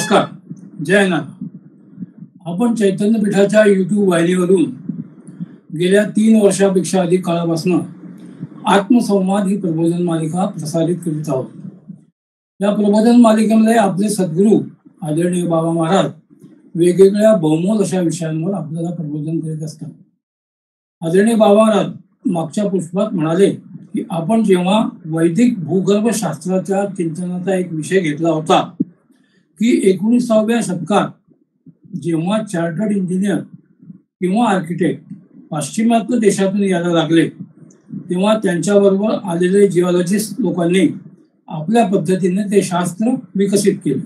नमस्कार. जय नाथ. आपण चैतन्य पीठाच्या YouTube वाहिनीवरून गेल्या 3 वर्षापेक्षा अधिक काळापासून आत्मसंवाद ही प्रबोधन मालिका प्रसारित करीत आहोत. या प्रबोधन मालिकेमध्ये आपले सद्गुरू आदरणीय बाबा महाराज वेगवेगळ्या बहुमोल अशा विषयांवर आपल्याला प्रबोधन करीत असतात. आदरणीय बाबा महाराज मागच्या पुष्पात म्हणाले की आपण जेव्हा वैदिक भूगर्भशास्त्राच्या चिंतनाचा एक विषय घेतला होता की 19व्या शतकात जेव्हा चार्टर्ड इंजिनियर किंवा आर्किटेक्ट पाश्चिमात्य देशातून यायला लागले तेव्हा त्यांच्याबरोबर आलेले जिओलॉजिस्ट लोकांनी आपल्या पद्धतीने ते शास्त्र विकसित केले.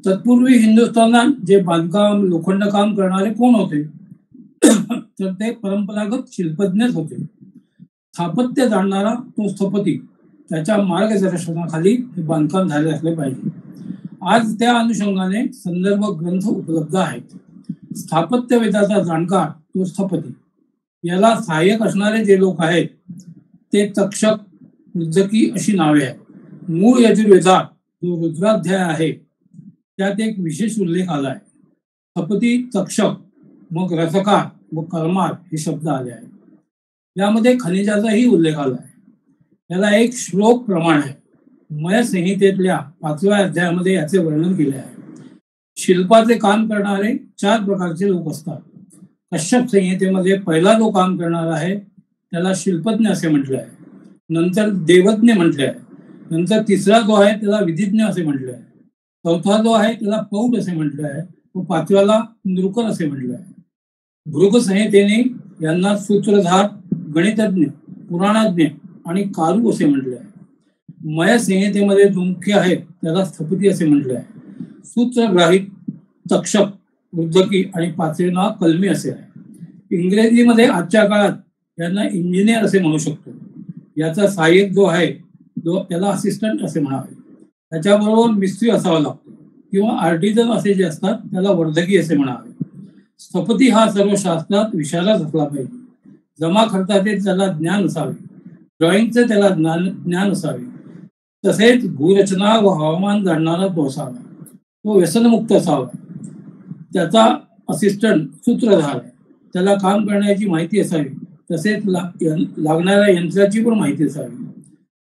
तत्पूर्वी हिंदुस्थानात जे बांधकाम लोखंड काम करणारे कोण होते तर ते परंपरागत शिल्पज्ञच होते. स्थापत्य जाणणारा तो स्थपती त्याच्या मार्गदर्शनाखाली हे बांधकाम झाले असले पाहिजे. आज त्या अनुषंगाने संदर्भ ग्रंथ उपलब्ध आहेत. स्थापत्य वेदाचा जाणकार तो स्थपती. याला सहाय्यक असणारे जे लोक आहेत ते तक्षक रुद्रकी अशी नावे आहेत. मूळ यजुर्वेदात जो रुद्राध्याय आहे त्यात एक विशेष उल्लेख आला आहे. स्थपती, तक्षक, मग रथकार व कर्मार हे शब्द आले आहेत. यामध्ये खनिजाचाही उल्लेख आला आहे. याला एक श्लोक प्रमाण आहे. मय संहितेतल्या 5व्या अध्यायामध्ये याचे वर्णन केले आहे. शिल्पाचे काम करणारे 4 प्रकारचे लोक असतात. कश्यप संहितेमध्ये पहिला जो काम करणारा आहे त्याला शिल्पज्ञ असे म्हटले आहे. नंतर देवज्ञ म्हटले आहे. नंतर तिसरा जो आहे त्याला विधिज्ञ असे म्हटले आहे. चौथा जो आहे त्याला पौढ असे म्हटले आहे व 5व्याला नृकर असे म्हटले आहे. भृग संहितेने यांना सूत्रधार, गणितज्ञ, पुराणज्ञ आणि कारू असे म्हटले आहे. मय संहितेमध्ये जो मुख्य आहेत त्याला स्थपती असे म्हटले आहे. सूत्रग्राहित, तक्षक, रुद्रकी आणि 5वेला कलमी असे आहे. इंग्रजीमध्ये आजच्या काळात यांना इंजिनियर असे म्हणू शकतो. याचा सहाय्यक जो आहे त्याला असिस्टंट असे म्हणावे. त्याच्याबरोबर मिस्त्री असावा लागतो किंवा आर्टिजन असे जे असतात त्याला वर्धकी असे म्हणावे. स्थपती हा सर्व शास्त्रात विशारद असला पाहिजे. जमा खर्चाचे त्याला ज्ञान असावे. ड्रॉइंगचे त्याला ज्ञान असावे. तसेच भूरचना व हवामान जाणणारा तो असावा. तो व्यसनमुक्त असावा. त्याचा असिस्टंट सूत्रधार आहे. त्याला काम करण्याची माहिती असावी. तसेच लागणाऱ्या यंत्राची पण माहिती असावी.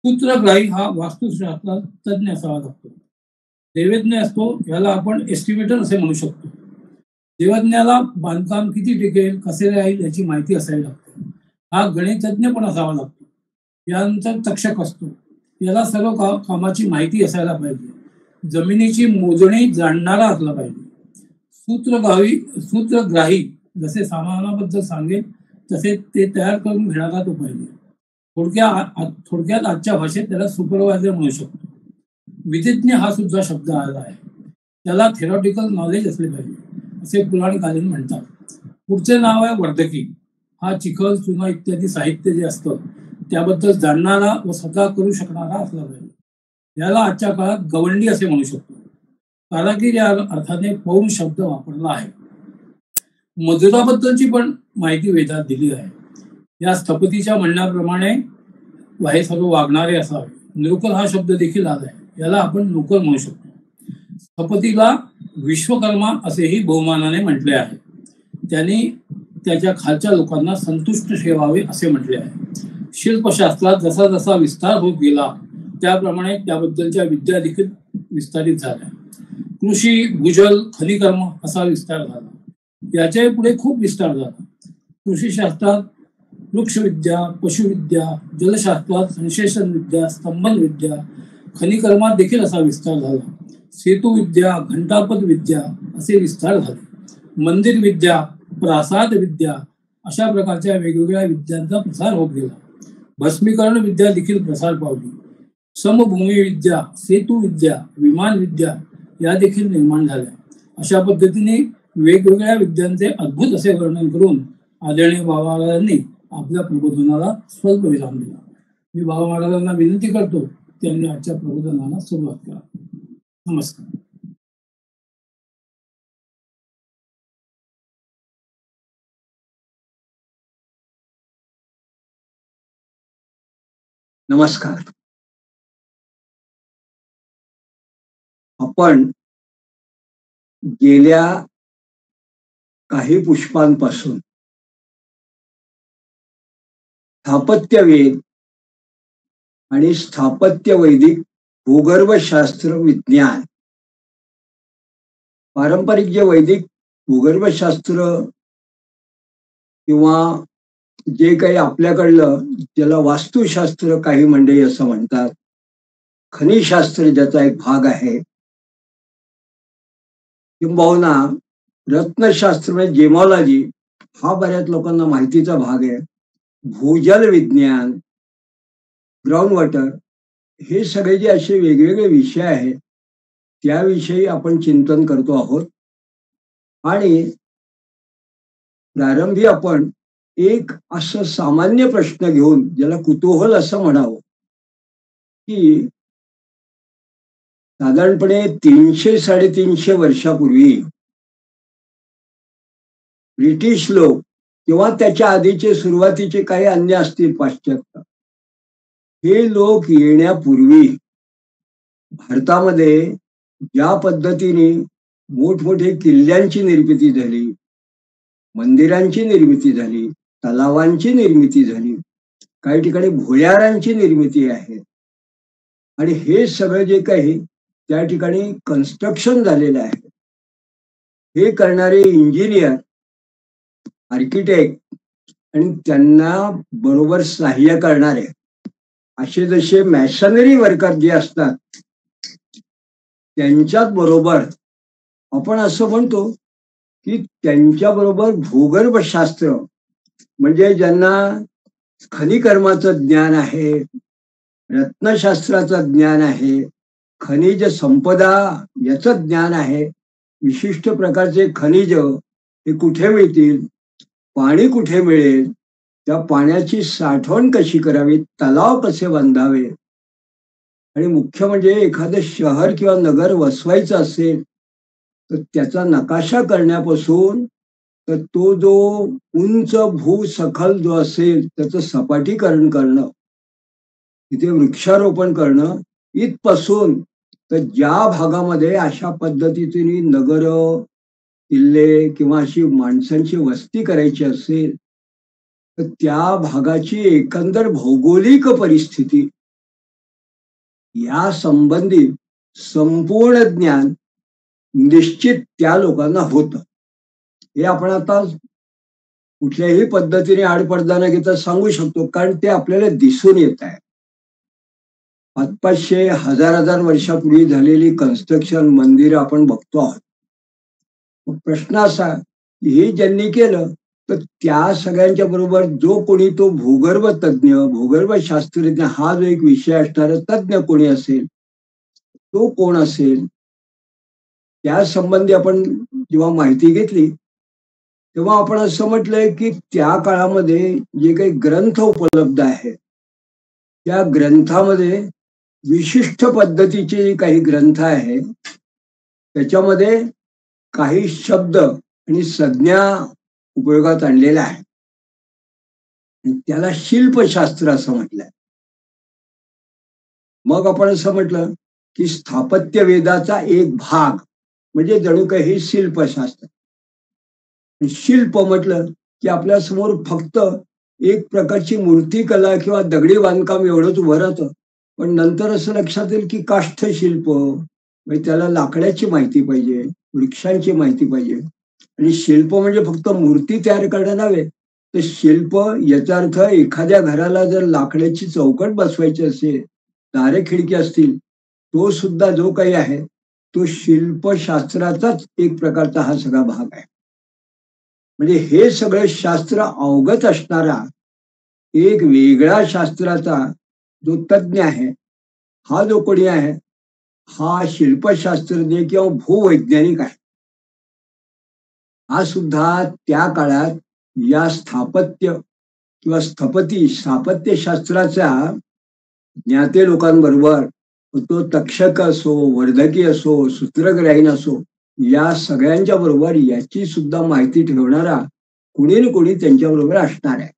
सूत्रग्राही हा वास्तुशास्त्रात तज्ज्ञ असावा लागतो. देवज्ञ असतो याला आपण एस्टिमेटर असे म्हणू शकतो. देवज्ञाला बांधकाम किती टिकेल, कसे राहील याची माहिती असावी लागते. हा गणितज्ञ पण असावा लागतो. यानंतर तक्षक असतो. याला सर्व कामाची माहिती असायला पाहिजे. जमिनीची मोजणी जाणणारा असला पाहिजे. सूत्रग्राही जसे सामानाबद्दल सांगेल तसे ते तयार करून घेणारा तो पाहिजे. थोडक्यात आजच्या भाषेत त्याला सुपरवायझर म्हणू शकतो. विधिज्ञ हा सुद्धा शब्द आला आहे. त्याला थेरॉटिकल नॉलेज असले पाहिजे असे पुराणकालीन म्हणतात. पुढचे नाव आहे वर्धकी. हा चिखल, चुना इत्यादी साहित्य जे असतं त्याबद्दल जाणणारा व स्वतः करू शकणारा असला पाहिजे. याला आजच्या काळात गवंडी असे म्हणू शकतो. कारागीर या अर्थाने पौर शब्द वापरला आहे. मजुराबद्दलची पण माहिती वेदात दिली आहे. या स्थपतीच्या म्हणण्याप्रमाणे हे सर्व वागणारे असावे. नोकर हा शब्द देखील आला आहे. याला आपण नोकर म्हणू शकतो. स्थपतीला विश्वकर्मा असेही बहुमानाने म्हटले आहे. त्यांनी त्याच्या खालच्या लोकांना संतुष्ट ठेवावे असे म्हटले आहे. शिल्पशास्त्रात जसा जसा विस्तार होत गेला त्याप्रमाणे त्याबद्दलच्या विद्या देखील विस्तारित झाल्या. कृषी, भूजल, खनिकर्म असा विस्तार झाला. याच्या पुढे खूप विस्तार झाला. कृषीशास्त्रात वृक्षविद्या, पशुविद्या, जलशास्त्रात संश्लेषण विद्या, स्तंभन विद्या, खनिकर्मात देखील असा विस्तार झाला. सेतुविद्या, घंटापद विद्या असे विस्तार झाले. मंदिर विद्या, प्रासाद विद्या अशा प्रकारच्या वेगवेगळ्या विद्यांचा प्रसार होत गेला. भस्मीकरण विद्या देखील प्रसार पावली. समभूमी विद्या, सेतू विद्या, विमान विद्या या देखील निर्माण झाल्या. अशा पद्धतीने वेगवेगळ्या विद्यांचे अद्भुत असे वर्णन करून आदरणीय बाबा महाराजांनी आपल्या प्रबोधनाला स्वल्प विराम दिला. मी बाबा महाराजांना विनंती करतो त्यांनी आजच्या प्रबोधनाला सुरुवात करा. नमस्कार. नमस्कार. आपण गेल्या काही पुष्पांपासून स्थापत्यवेद आणि स्थापत्य वैदिक भूगर्भशास्त्र विज्ञान, पारंपरिक जे वैदिक भूगर्भशास्त्र किंवा जे काही आपल्याकडलं, ज्याला वास्तुशास्त्र काही मंडळी असं म्हणतात, खनिशास्त्र ज्याचा एक भाग आहे, किंबहुना रत्नशास्त्र म्हणजे जेमॉलॉजी हा बऱ्याच लोकांना माहितीचा भाग आहे. भूजल विज्ञान, ग्राउंड वॉटर, हे सगळे जे असे वेगवेगळे विषय आहेत त्याविषयी आपण चिंतन करतो आहोत. आणि प्रारंभी आपण एक असं सामान्य प्रश्न घेऊन, ज्याला कुतूहल असं म्हणावं, की साधारणपणे 300-350 वर्षापूर्वी ब्रिटिश लोक किंवा त्याच्या आधीचे सुरुवातीचे काही अन्य असतील पाश्चात्य, हे लोक येण्यापूर्वी भारतामध्ये ज्या पद्धतीने मोठमोठे किल्ल्यांची निर्मिती झाली, मंदिरांची निर्मिती झाली, तलावांची निर्मिती झाली, काही ठिकाणी भुयारांची निर्मिती आहे, आणि हे सगळं जे काही त्या ठिकाणी कन्स्ट्रक्शन झालेलं आहे, हे करणारे इंजिनियर, आर्किटेक्ट आणि त्यांना बरोबर सहाय्य करणारे असे जसे मॅशनरी वर्कर जे असतात, त्यांच्याच बरोबर आपण असं म्हणतो की त्यांच्या बरोबर भूगर्भशास्त्र म्हणजे ज्यांना खनिकर्माचं ज्ञान आहे, रत्नशास्त्राचं ज्ञान आहे, खनिज संपदा याचं ज्ञान आहे, विशिष्ट प्रकारचे खनिज हे कुठे मिळतील, पाणी कुठे मिळेल, त्या पाण्याची साठवण कशी करावी, तलाव कसे बांधावे, आणि मुख्य म्हणजे एखादं शहर किंवा नगर वसवायचं असेल तर त्याचा नकाशा करण्यापासून तर तो जो उंच भूसखल जो असेल त्याचं सपाटीकरण करणं, तिथे वृक्षारोपण करणं, इथपासून तर ज्या भागामध्ये अशा पद्धतीने नगर, किल्ले किंवा अशी माणसांची वस्ती करायची असेल तर त्या भागाची एकंदर भौगोलिक परिस्थिती या संबंधी संपूर्ण ज्ञान निश्चित त्या लोकांना होतं. हे आपण आता कुठल्याही पद्धतीने आडपडदा न घेता सांगू शकतो, कारण ते आपल्याला दिसून येत आहे. 500-500 हजार वर्षापूर्वी झालेली कन्स्ट्रक्शन मंदिर आपण बघतो आहोत. प्रश्न असा, हे ज्यांनी केलं तर त्या सगळ्यांच्या बरोबर जो कोणी तो भूगर्भ तज्ञ, भूगर्भ शास्त्रज्ञ हा जो एक विषय असणारा तज्ञ कोणी असेल, तो कोण असेल, त्या संबंधी आपण जेव्हा माहिती घेतली तेव्हा आपण असं म्हटलंय की त्या काळामध्ये जे काही ग्रंथ उपलब्ध आहेत त्या ग्रंथामध्ये विशिष्ट पद्धतीचे जे काही ग्रंथ आहेत त्याच्यामध्ये काही शब्द आणि संज्ञा उपयोगात आणलेल्या आहेत, त्याला शिल्पशास्त्र असं म्हटलंय. मग आपण असं म्हटलं की स्थापत्य वेदाचा एक भाग म्हणजे जणू काही शिल्पशास्त्र. शिल्प म्हटलं की आपल्या समोर फक्त एक प्रकारची मूर्तिकला किंवा दगडी बांधकाम एवढंच उभं राहतं, पण नंतर असं लक्षात येईल की काष्ठशिल्प म्हणजे त्याला लाकडाची माहिती पाहिजे, वृक्षांची माहिती पाहिजे. आणि शिल्प म्हणजे फक्त मूर्ती तयार करणं नव्हे, तर शिल्प याचा अर्थ एखाद्या घराला जर लाकडाची चौकट बसवायची असेल, दारे खिडकी असतील, तो सुद्धा जो काही आहे तो शिल्पशास्त्राचाच एक प्रकारचा हा सगळा भाग आहे. म्हणजे हे सगळं शास्त्र अवगत असणारा एक वेगळा शास्त्राचा जो तज्ञ आहे, हा जो कोणी आहे हा शिल्पशास्त्रज्ञ किंवा भूवैज्ञानिक आहे. हा सुद्धा त्या काळात या स्थापत्य किंवा स्थापत्य शास्त्राच्या ज्ञाते लोकांबरोबर, तो तक्षक असो, वर्धकी असो, सूत्रग्राहीण असो, या सगळ्यांच्या बरोबर याची सुद्धा माहिती ठेवणारा कुणी ना कुणी त्यांच्याबरोबर असणार आहे.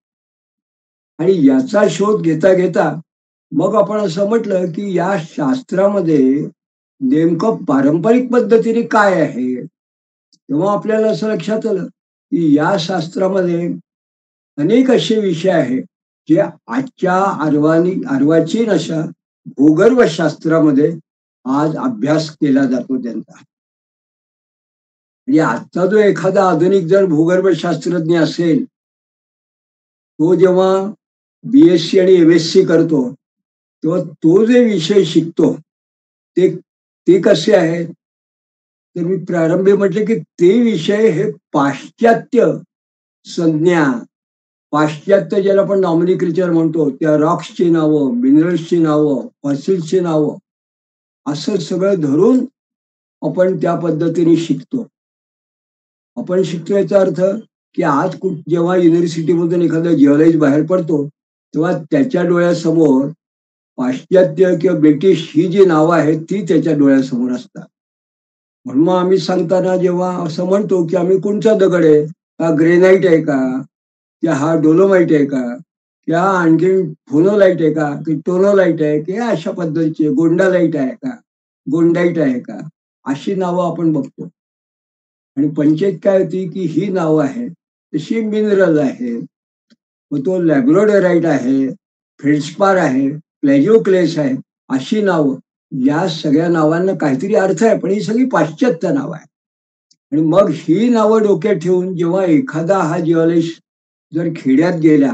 आणि याचा शोध घेता घेता मग आपण असं म्हटलं की या शास्त्रामध्ये नेमकं पारंपरिक पद्धतीने काय आहे तेव्हा आपल्याला असं लक्षात आलं की या शास्त्रामध्ये अनेक असे विषय आहेत जे आजच्या अर्वाचीन अशा भूगर्भ शास्त्रामध्ये आज अभ्यास केला जातो त्यांचा. म्हणजे आजचा जो एखादा आधुनिक जर भूगर्भ शास्त्रज्ञ असेल, तो जेव्हा BSc आणि MSc करतो, तेव्हा तो जे विषय शिकतो ते ते कसे आहेत, तर मी प्रारंभी म्हटले की ते विषय हे पाश्चात्य संज्ञा, पाश्चात्य ज्याला आपण नॉमिनिक्लेचर म्हणतो, त्या रॉक्सची नावं, मिनरल्सची नावं, फॉसिल्सची नावं, असं सगळं धरून आपण त्या पद्धतीने शिकतो. आपण शिकतो याचा अर्थ की आज जेव्हा युनिव्हर्सिटीमधून एखादा जिओलॉजिस्ट बाहेर पडतो, तेव्हा त्याच्या डोळ्यासमोर पाश्चात्य किंवा ब्रिटिश ही जी नावं आहेत ती त्याच्या डोळ्यासमोर असतात. म्हणून मग आम्ही सांगताना जेव्हा असं म्हणतो की आम्ही कोणचा दगड आहे, हा ग्रेनाइट आहे का, की हा डोलोमाइट आहे का, किंवा आणखी फोनोलाइट आहे का, की टोनोलाइट आहे, की अशा पद्धतीचे गोंडालाइट आहे का, गोंडाईट आहे का, अशी नावं आपण बघतो. आणि पंचायत काय होती की ही नावं आहेत तशी मिनरल आहे. मग तो लॅब्रोडोराइट आहे, फेल्डस्पार आहे, प्लॅजिओक्लेस आहे, अशी नावं. या सगळ्या नावांना काहीतरी अर्थ आहे, पण ही सगळी पाश्चात्य नावं आहे. आणि मग ही नावं डोक्यात ठेवून जेव्हा एखादा हा जिओलॉजिस्ट जर खेड्यात गेला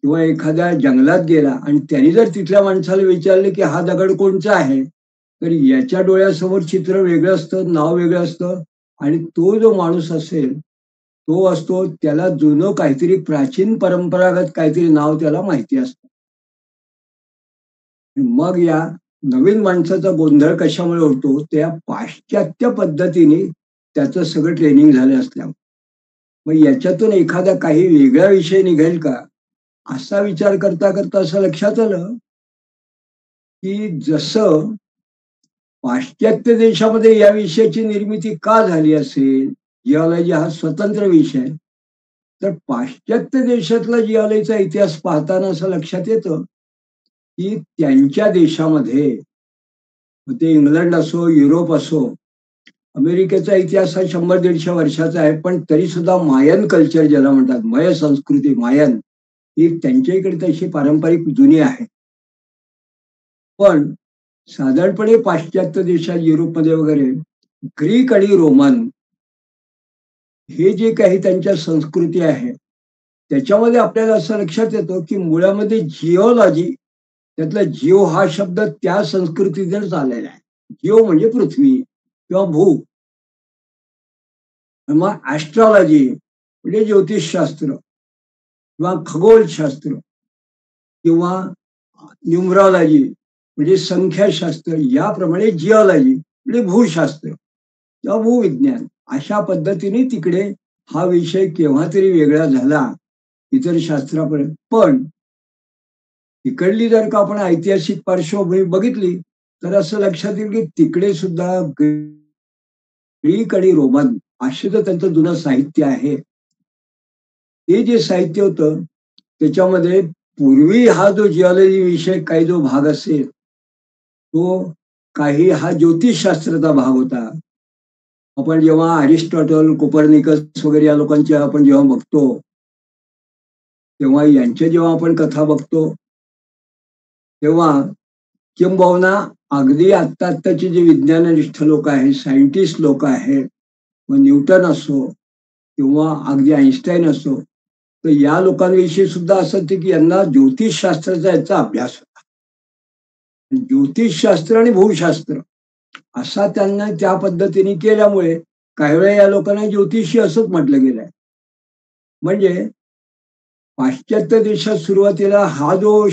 किंवा एखाद्या जंगलात गेला आणि त्यांनी जर तिथल्या माणसाला विचारले की हा दगड कोणचा आहे, तर याच्या डोळ्यासमोर चित्र वेगळं असतं, नाव वेगळं असतं. आणि तो जो माणूस असेल तो असतो त्याला जुनं काहीतरी प्राचीन परंपरागत काहीतरी नाव त्याला माहिती असतं. मग या नवीन माणसाचा गोंधळ कशामुळे होतो, त्या पाश्चात्य पद्धतीने त्याचं सगळं ट्रेनिंग झालं असल्यामुळे. मग याच्यातून एखादा काही वेगळा विषय निघेल का, असा विचार करता करता असं लक्षात आलं की जसं पाश्चात्य देशामध्ये या विषयाची निर्मिती का झाली असेल, जिओलॉजी हा स्वतंत्र विषय, तर पाश्चात्य देशातला जिओलॉजीचा इतिहास पाहताना असं लक्षात येतं की त्यांच्या देशामध्ये, मग ते इंग्लंड असो, युरोप असो, अमेरिकेचा इतिहास हा 100-150 वर्षाचा आहे, पण तरी सुद्धा मायन कल्चर ज्याला म्हणतात, मय संस्कृती, मायन ही त्यांच्या इकडे तशी पारंपरिक जुनी आहे. पण साधारणपणे पाश्चात्य देशात, युरोपमध्ये वगैरे ग्रीक आणि रोमन हे जे काही त्यांच्या संस्कृती आहे, त्याच्यामध्ये आपल्याला असं लक्षात येतं की मुळामध्ये जिओलॉजी, त्यातला जिओ हा शब्द त्या संस्कृतीतच आलेला आहे. जिओ म्हणजे पृथ्वी किंवा भू. मग ऍस्ट्रॉलॉजी म्हणजे ज्योतिषशास्त्र किंवा खगोलशास्त्र किंवा न्यूमरॉलॉजी म्हणजे संख्याशास्त्र, याप्रमाणे जिओलॉजी म्हणजे भूशास्त्र किंवा भूविज्ञान, अशा पद्धतीने तिकडे हा विषय केव्हा तरी वेगळा झाला इतर शास्त्रापर्यंत. पण इकडली जर का आपण ऐतिहासिक पार्श्वभूमी बघितली तर असं लक्षात येईल की तिकडे सुद्धा ग्रीक आणि रोमन असे जर त्यांचं जुनं साहित्य आहे, ते जे साहित्य होतं त्याच्यामध्ये पूर्वी हा जो जिओलॉजी विषय काही जो भाग असेल, तो काही हा ज्योतिषशास्त्राचा भाग होता. आपण जेव्हा अरिस्टॉटल, कोपर्निकस वगैरे या लोकांच्या आपण जेव्हा बघतो, तेव्हा यांच्या जेव्हा आपण कथा बघतो, तेव्हा किंबहुना अगदी आत्ताचे जे विज्ञाननिष्ठ लोक आहेत, सायंटिस्ट लोक आहेत, मग न्यूटन असो किंवा अगदी आईन्स्टाईन असो, तर या लोकांविषयी सुद्धा असं होतं की यांना ज्योतिषशास्त्राचा याचा अभ्यास होता. ज्योतिषशास्त्र आणि भूशास्त्र असा त्यांना त्या पद्धतीने केल्यामुळे काही वेळा या लोकांना ज्योतिषी असंच म्हटलं गेलंय. म्हणजे पाश्चात्य देशात सुरुवातीला हा जो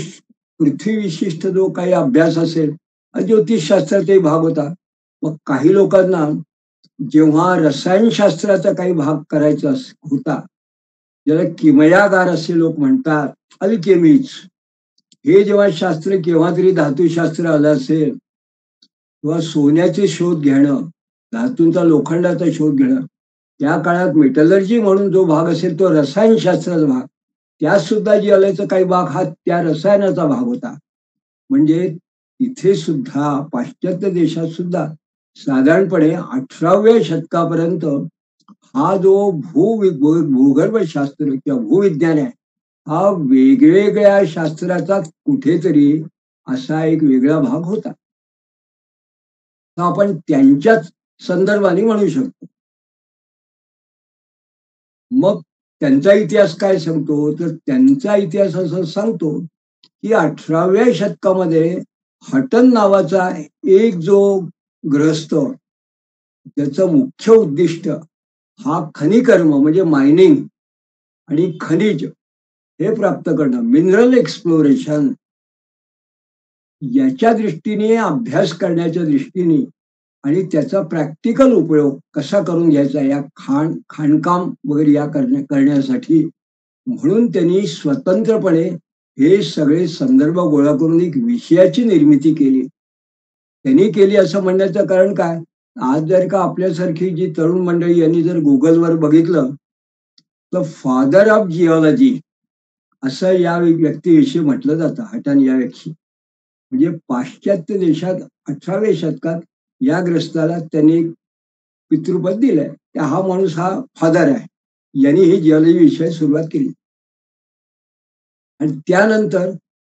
पृथ्वी विशिष्ट जो काही अभ्यास असेल, हा ज्योतिषशास्त्राचाही भाग होता. मग काही लोकांना जेव्हा रसायनशास्त्राचा काही भाग करायचा होता, ज्याला किमयागार असे लोक म्हणतात, अल्केमीज, हे जेव्हा शास्त्र केव्हा तरी धातुशास्त्र आलं असेल किंवा सोन्याचे शोध घेणं, धातूंचा लोखंडाचा शोध घेणं, त्या काळात मेटलर्जी म्हणून जो भाग असेल तो रसायनशास्त्राचा भाग, त्यात सुद्धा जिओलॉजीचा काही भाग हा त्या रसायनाचा भाग होता. म्हणजे इथे सुद्धा पाश्चात्य देशात सुद्धा साधारणपणे 18व्या शतकापर्यंत हा जो भूगर्भशास्त्र किंवा भूविज्ञान आहे, हा वेगवेगळ्या शास्त्राचा कुठेतरी असा एक वेगळा भाग होता. तर आपण त्यांच्याच संदर्भाने म्हणू शकतो. मग त्यांचा इतिहास काय सांगतो, तर त्यांचा इतिहास असं सांगतो की 18व्या शतकामध्ये हटन नावाचा एक जो गृहस्थ, त्याचं मुख्य उद्दिष्ट हा खनिकर्म म्हणजे मायनिंग आणि खनिज हे प्राप्त करणं, मिनरल एक्सप्लोरेशन याच्या दृष्टीने, अभ्यास करण्याच्या दृष्टीने आणि त्याचा प्रॅक्टिकल उपयोग कसा करून घ्यायचा या खाणकाम वगैरे या करण्यासाठी, म्हणून त्यांनी स्वतंत्रपणे हे सगळे संदर्भ गोळा करून एक विषयाची निर्मिती केली. त्यांनी केली असं म्हणण्याचं कारण काय? आज जर का आपल्यासारखी जी तरुण मंडळी यांनी जर गुगलवर बघितलं, तर फादर ऑफ जिओलॉजी असं या व्यक्तीविषयी म्हटलं जातं, हटन या व्यक्ती. म्हणजे पाश्चात्य देशात 18व्या शतकात या ग्रस्ताला त्यांनी पितृपद दिलंय. हा माणूस हा फादर आहे. यांनी ही जिओलॉजी विषय सुरुवात केली. आणि त्यानंतर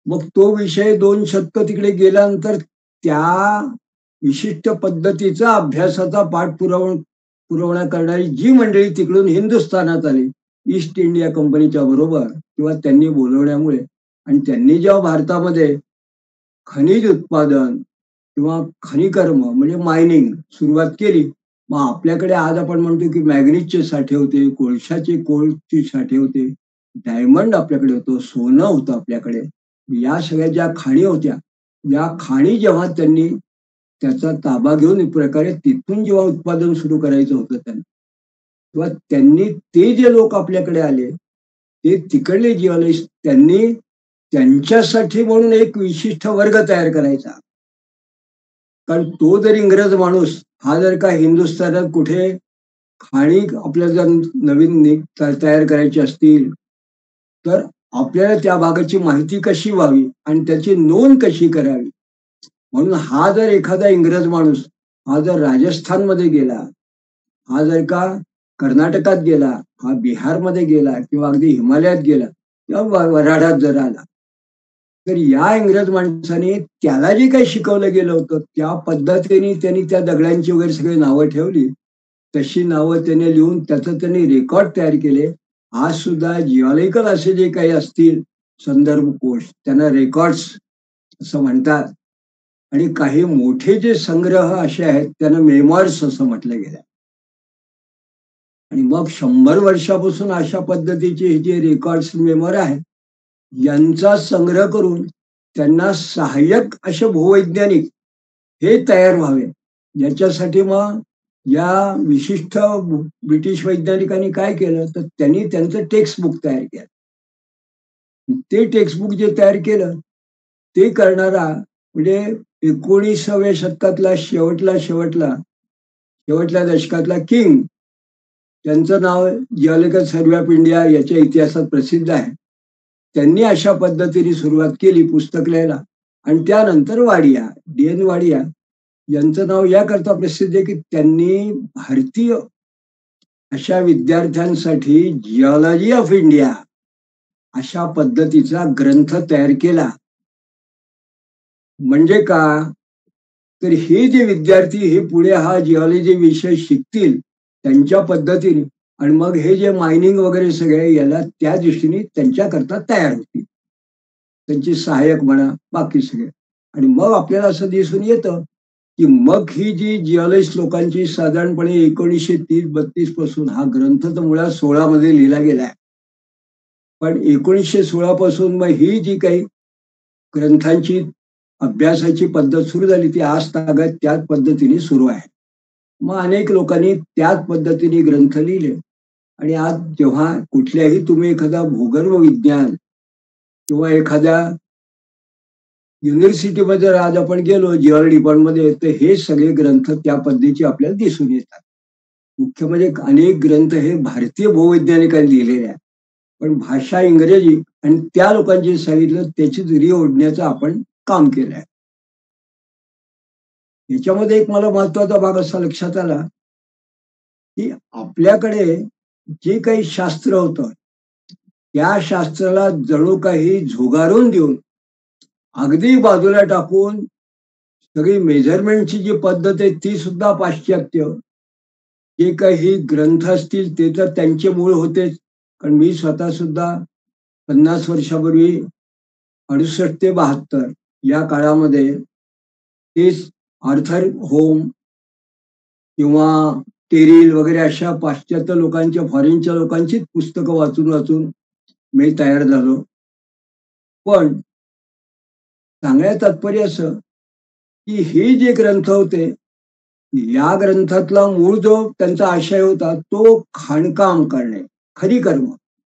मग तो विषय 2 शतकं तिकडे गेल्यानंतर त्या विशिष्ट पद्धतीचा अभ्यासाचा पुरवणा करणारी जी मंडळी तिकडून हिंदुस्थानात आली, ईस्ट इंडिया कंपनीच्या बरोबर किंवा त्यांनी बोलवण्यामुळे, आणि त्यांनी जेव्हा भारतामध्ये खनिज उत्पादन किंवा खनिकर्म म्हणजे मायनिंग सुरुवात केली, मग आपल्याकडे आज आपण म्हणतो की मॅग्नीजचे साठे होते, कोळचे साठे होते, डायमंड आपल्याकडे होतं, सोनं होतं आपल्याकडे. या सगळ्या ज्या खाणी होत्या, या खाणी जेव्हा त्यांनी त्याचा ताबा घेऊन एक प्रकारे तिथून जेव्हा उत्पादन सुरू करायचं होतं त्यांना, तेव्हा त्यांनी ते जे लोक आपल्याकडे आले, ते तिकडले जिओलॉजिस्ट, त्यांनी त्यांच्यासाठी म्हणून एक विशिष्ट वर्ग तयार करायचा. कारण तो जर इंग्रज माणूस हा जर का हिंदुस्थानात कुठे खाणी आपल्याला जर नवीन तयार करायची असतील, तर आपल्याला त्या भागाची माहिती कशी व्हावी आणि त्याची नोंद कशी करावी. म्हणून हा जर एखादा इंग्रज माणूस हा जर राजस्थानमध्ये गेला, हा जर का कर्नाटकात गेला, हा बिहारमध्ये गेला किंवा अगदी हिमालयात गेला किंवा वऱ्हाडात जर आला, तर या इंग्रज माणसाने त्याला जे काही शिकवलं गेलं होतं त्या पद्धतीने त्यांनी त्या दगडांची वगैरे सगळी नावं ठेवली. तशी नावं त्याने लिहून त्याचं त्यांनी रेकॉर्ड तयार केले. आज सुद्धा जिओलॉजिकल असे जे काही असतील संदर्भ कोश, त्यांना रेकॉर्ड्स असं म्हणतात. आणि काही मोठे जे संग्रह असे आहेत त्यांना मेमॉर्स असं म्हटलं गेलं. आणि मग 100 वर्षापासून अशा पद्धतीचे हे जे रेकॉर्ड्स मेमॉर आहेत, यांचा संग्रह करून त्यांना सहाय्यक असे भूवैज्ञानिक हे तयार व्हावे, याच्यासाठी मग या विशिष्ट ब्रिटिश वैज्ञानिकांनी काय केलं, तर त्यांनी त्यांचं टेक्स्ट बुक तयार केलं. ते टेक्स्ट बुक जे तयार केलं, ते करणारा म्हणजे 19व्या शतकातला शेवटल्या दशकातला किंग, त्यांचं नाव जिओलॉजिकल सर्व्हे ऑफ इंडिया याच्या इतिहासात प्रसिद्ध आहे. त्यांनी अशा पद्धतीने सुरुवात केली पुस्तक लिहायला. आणि त्यानंतर वाडिया, डी.एन. वाडिया यांचं नाव याकरता प्रसिद्ध आहे की त्यांनी भारतीय अशा विद्यार्थ्यांसाठी जिओलॉजी ऑफ इंडिया अशा पद्धतीचा ग्रंथ तयार केला. म्हणजे का, तर हे जे विद्यार्थी हे पुढे हा जिओलॉजी विषय शिकतील त्यांच्या पद्धतीने, आणि मग हे जे मायनिंग वगैरे सगळे याला त्या दृष्टीने त्यांच्याकरता तयार होतील, त्यांची सहाय्यक म्हणा बाकी सगळे. आणि मग आपल्याला असं दिसून येतं की मग ही जी जिओलॉजिस्ट लोकांची साधारणपणे 1930-32 पासून हा ग्रंथ तर मुळात 16 मध्ये लिहिला गेलाय, पण 1916 पासून मग ही जी काही ग्रंथांची अभ्यासाची पद्धत सुरू झाली ती आज तागायत त्याच पद्धतीने सुरू आहे. मग अनेक लोकांनी त्याच पद्धतीने ग्रंथ लिहिले. आणि आज जेव्हा कुठल्याही तुम्ही एखादा भूगर्भ विज्ञान किंवा एखाद्या युनिव्हर्सिटीमध्ये जर आज आपण गेलो जिओलॉजी डिपार्टमेंटमध्ये, तर हे सगळे ग्रंथ त्या पद्धतीचे आपल्याला दिसून येतात. मुख्य म्हणजे अनेक ग्रंथ हे भारतीय भूवैज्ञानिकांनी लिहिलेले आहेत, पण भाषा इंग्रजी, आणि त्या लोकांची सांगितलं त्याची जरी ओढण्याचं आपण काम केलंय. याच्यामध्ये एक मला महत्वाचा भाग असा लक्षात आला की आपल्याकडे जे काही शास्त्र होतं त्या शास्त्राला जणू काही झुगारून देऊन अगदी बाजूला टाकून सगळी मेजरमेंटची जी पद्धत आहे ती सुद्धा पाश्चात्य, जे काही ग्रंथ असतील ते तर त्यांचे मूळ होतेच. कारण मी स्वतः सुद्धा 50 वर्षापूर्वी 68 ते 72 या काळामध्ये तेच आर्थर होम किंवा टेरिल वगैरे अशा पाश्चात्य लोकांच्या फॉरेनच्या लोकांचीच पुस्तकं वाचून वाचून मी तयार झालो. पण सांगायचं तात्पर्य असं की हे जे ग्रंथ होते या ग्रंथातला मूळ जो त्यांचा आशय होता तो खाणकाम करणे, खरी कर्म,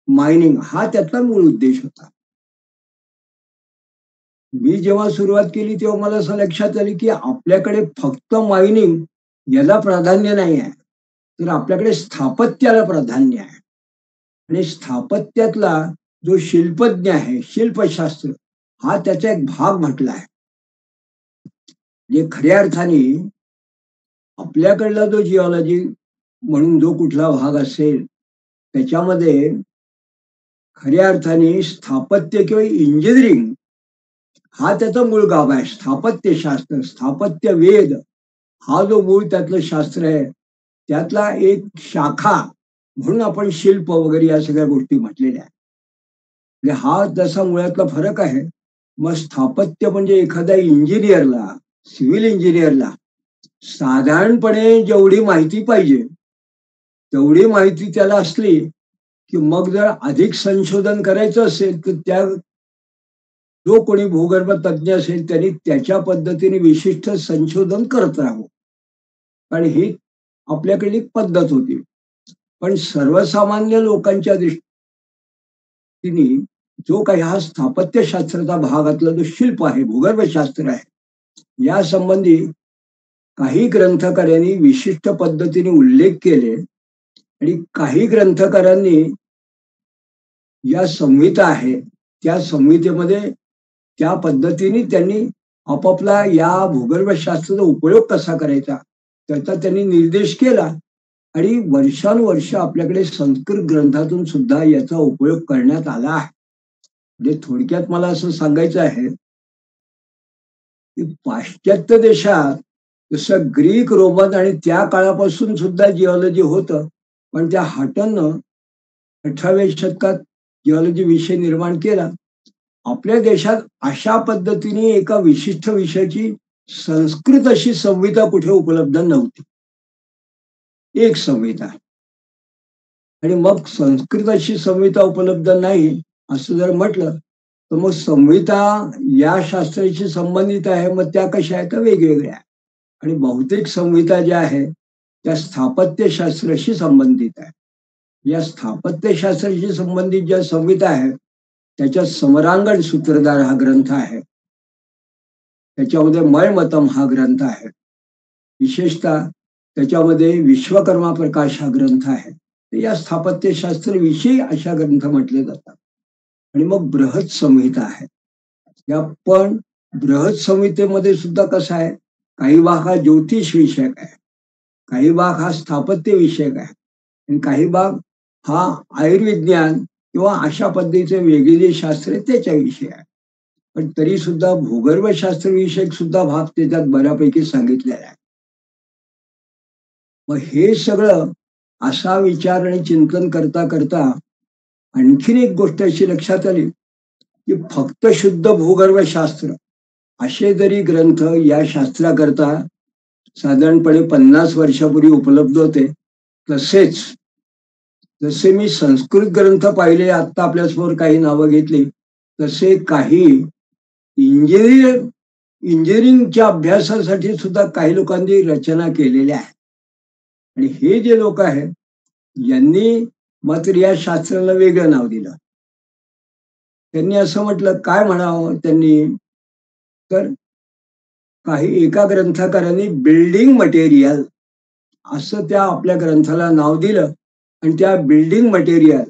मायनिंग हा त्यातला मूळ उद्देश होता. मी जेव्हा सुरुवात केली तेव्हा मला असं लक्षात आलं की आपल्याकडे फक्त मायनिंग याला प्राधान्य नाही आहे, तर आपल्याकडे स्थापत्याला प्राधान्य आहे. आणि स्थापत्यातला जो शिल्पज्ञ आहे, शिल्पशास्त्र हा त्याचा एक भाग म्हटला आहे. जे खऱ्या अर्थाने आपल्याकडला जो जिओलॉजी म्हणून जो कुठला भाग असेल त्याच्यामध्ये खऱ्या अर्थाने स्थापत्य किंवा इंजिनिअरिंग हा त्याचा मूळ गाभा आहे. स्थापत्यशास्त्र, स्थापत्य वेद हा जो मूळ त्यातलं शास्त्र आहे त्यातला एक शाखा म्हणून आपण शिल्प वगैरे या सगळ्या गोष्टी म्हटलेल्या आहेत. म्हणजे हा जसा मुळातला फरक आहे. मग स्थापत्य म्हणजे एखाद्या इंजिनियरला, सिव्हिल इंजिनियरला साधारणपणे जेवढी माहिती पाहिजे तेवढी माहिती त्याला असली की मग जर अधिक संशोधन करायचं असेल तर त्या जो कोणी भूगर्भ तज्ज्ञ असेल त्यांनी त्याच्या पद्धतीने विशिष्ट संशोधन करत राहावं. कारण ही आपल्याकडे एक पद्धत होती. पण सर्वसामान्य लोकांच्या दृष्टीने जो काही हा स्थापत्यशास्त्राचा भागातला जो शिल्प आहे, भूगर्भशास्त्र आहे, या संबंधी काही ग्रंथकारांनी विशिष्ट पद्धतीने उल्लेख केले आणि काही ग्रंथकारांनी या संहिता आहे त्या संहितेमध्ये त्या पद्धतीने त्यांनी आपापला या भूगर्भशास्त्राचा उपयोग कसा करायचा त्याचा त्यांनी निर्देश केला. आणि वर्षानुवर्ष आपल्याकडे संस्कृत ग्रंथातून सुद्धा याचा उपयोग करण्यात आला आहे. म्हणजे थोडक्यात मला असं सांगायचं आहे की पाश्चात्य देशात जसं ग्रीक, रोमन आणि त्या काळापासून सुद्धा जिओलॉजी होतं, पण त्या हटननं 18व्या शतकात जिओलॉजी विषय निर्माण केला. आपल्या देशात अशा पद्धतीने एका विशिष्ट विषयाची संस्कृत अशी संहिता कुठे उपलब्ध नव्हती. एक संहिता. आणि मग संस्कृत अशी संहिता उपलब्ध नाही असं जर म्हटलं तर मग संहिता या शास्त्राशी संबंधित आहे, मग त्या कशा आहेत तर वेगवेगळ्या. आणि बहुतेक संहिता ज्या आहेत त्या स्थापत्यशास्त्राशी संबंधित आहे. या स्थापत्यशास्त्राशी संबंधित ज्या संहिता आहेत त्याच्यात समरांगण सूत्रधार हा ग्रंथ आहे, त्याच्यामध्ये मयमतम हा ग्रंथ आहे, विशेषतः त्याच्यामध्ये विश्वकर्मा प्रकाश हा ग्रंथ आहे. या स्थापत्यशास्त्र विषयी अशा ग्रंथ म्हटले जातात. आणि मग बृहत संहिता आहे. या पण बृहत संहितेमध्ये सुद्धा कसं आहे, काही भाग हा ज्योतिष विषयक आहे, काही भाग हा स्थापत्य विषयक आहे आणि काही भाग हा आयुर्विज्ञान किंवा अशा पद्धतीचे वेगवेगळे शास्त्र त्याच्याविषयी आहे. पण तरी सुद्धा भूगर्भशास्त्र विषयक सुद्धा भाग त्याच्यात बऱ्यापैकी सांगितलेला आहे. मग हे सगळं असा विचार आणि चिंतन करता करता आणखीन एक गोष्ट अशी लक्षात आली की फक्त शुद्ध भूगर्भशास्त्र असे जरी ग्रंथ या शास्त्राकरता साधारणपणे 50 वर्षापूर्वी उपलब्ध होते, तसेच जसे मी संस्कृत ग्रंथ पाहिले, आता आपल्यासमोर काही नावं घेतली, तसे काही इंजिनिअरिंगच्या अभ्यासासाठी सुद्धा काही लोकांनी रचना केलेल्या आहेत. आणि हे जे लोक आहेत यांनी मात्र या शास्त्राला वेगळं नाव दिलं. त्यांनी असं म्हटलं, काय म्हणावं त्यांनी, तर काही एका ग्रंथकारांनी बिल्डिंग मटेरियल असं त्या आपल्या ग्रंथाला नाव दिलं. आणि त्या बिल्डिंग मटेरियल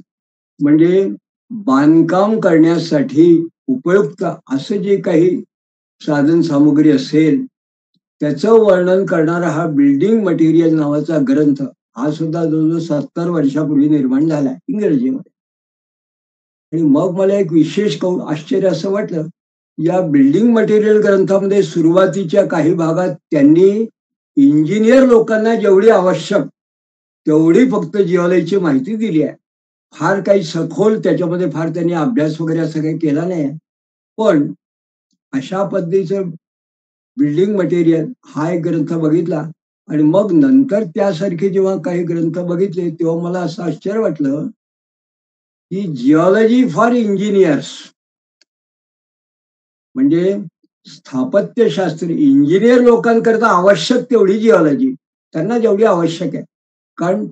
म्हणजे बांधकाम करण्यासाठी उपयुक्त असं जे काही साधन सामुग्री असेल त्याचं वर्णन करणारा हा बिल्डिंग मटेरियल नावाचा ग्रंथ हा सुद्धा जवळजवळ 70 वर्षापूर्वी निर्माण झाला इंग्रजीमध्ये. आणि मग मला एक विशेष आश्चर्य असं वाटलं, या बिल्डिंग मटेरियल ग्रंथामध्ये सुरुवातीच्या काही भागात त्यांनी इंजिनियर लोकांना जेवढी आवश्यक तेवढी फक्त जिओलॉजीची माहिती दिली आहे. फार काही सखोल त्याच्यामध्ये फार त्यांनी अभ्यास वगैरे असं काही केला नाही. पण अशा पद्धतीचं बिल्डिंग मटेरियल हा एक ग्रंथ बघितला आणि मग नंतर त्यासारखे जेव्हा काही ग्रंथ बघितले तेव्हा मला असं आश्चर्य वाटलं की जिओलॉजी फॉर इंजिनियर्स, म्हणजे स्थापत्यशास्त्र इंजिनियर लोकांकरता आवश्यक तेवढी जिओलॉजी त्यांना जेवढी आवश्यक आहे. कारण